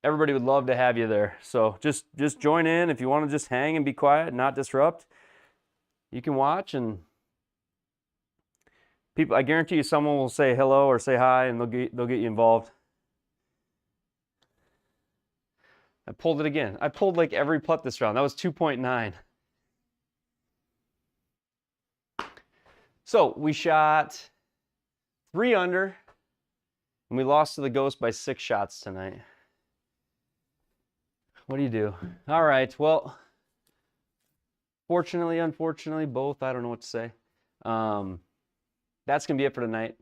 everybody would love to have you there. So just join in. If you want to just hang and be quiet and not disrupt, you can watch, and people, I guarantee you someone will say hello or say hi, and they'll get you involved. I pulled it again. I pulled like every putt this round. That was 2.9. So we shot 3 under, and we lost to the Ghost by 6 shots tonight. What do you do? All right, well, fortunately, unfortunately, both. I don't know what to say. That's going to be it for tonight.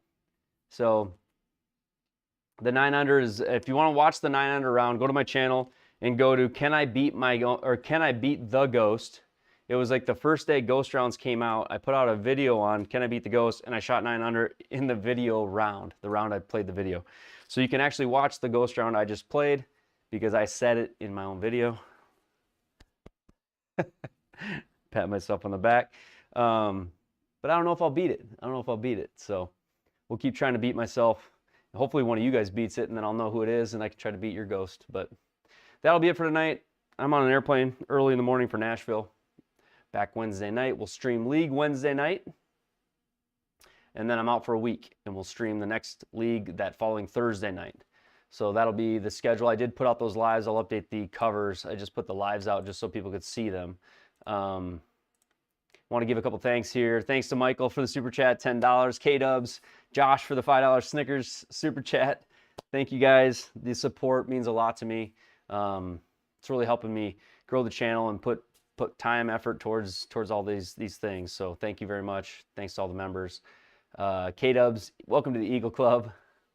So the 9 under is, if you want to watch the 9 under round, go to my channel and go to Can I Beat the Ghost? It was like the first day Ghost rounds came out. I put out a video on Can I Beat the Ghost, and I shot 9 under in the video round, the round I played the video. So you can actually watch the Ghost round I just played because I said it in my own video. Pat myself on the back. But I don't know if I'll beat it. I don't know if I'll beat it. So we'll keep trying to beat myself. Hopefully one of you guys beats it, and then I'll know who it is, and I can try to beat your Ghost. But that'll be it for tonight. I'm on an airplane early in the morning for Nashville. Back Wednesday night. We'll stream League Wednesday night. And then I'm out for a week, and we'll stream the next League that following Thursday night. So that'll be the schedule. I did put out those lives. I'll update the covers. I just put the lives out just so people could see them. Want to give a couple thanks here. Thanks to Michael for the super chat, $10. K-Dubs, Josh for the $5 Snickers super chat. Thank you guys. The support means a lot to me. It's really helping me grow the channel and put time, effort towards all these things. So thank you very much. Thanks to all the members. K-Dubs, welcome to the Eagle Club.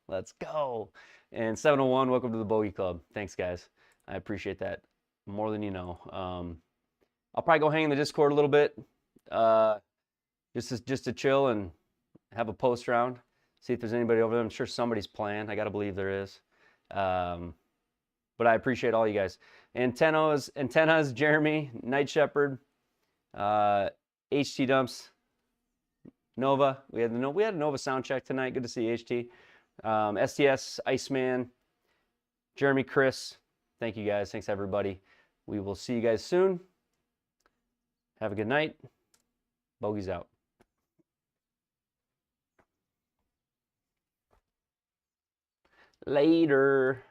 Let's go. And 701, welcome to the Bogey Club. Thanks, guys. I appreciate that more than you know. I'll probably go hang in the Discord a little bit, just to chill and have a post round. See if there's anybody over there. I'm sure somebody's playing. I got to believe there is. But I appreciate all you guys. Antennas, Jeremy, Night Shepherd, HT Dumps, Nova. We had a Nova sound check tonight. Good to see HT. STS, Iceman, Jeremy, Chris. Thank you guys. Thanks everybody. We will see you guys soon. Have a good night. Bogey's out. Later.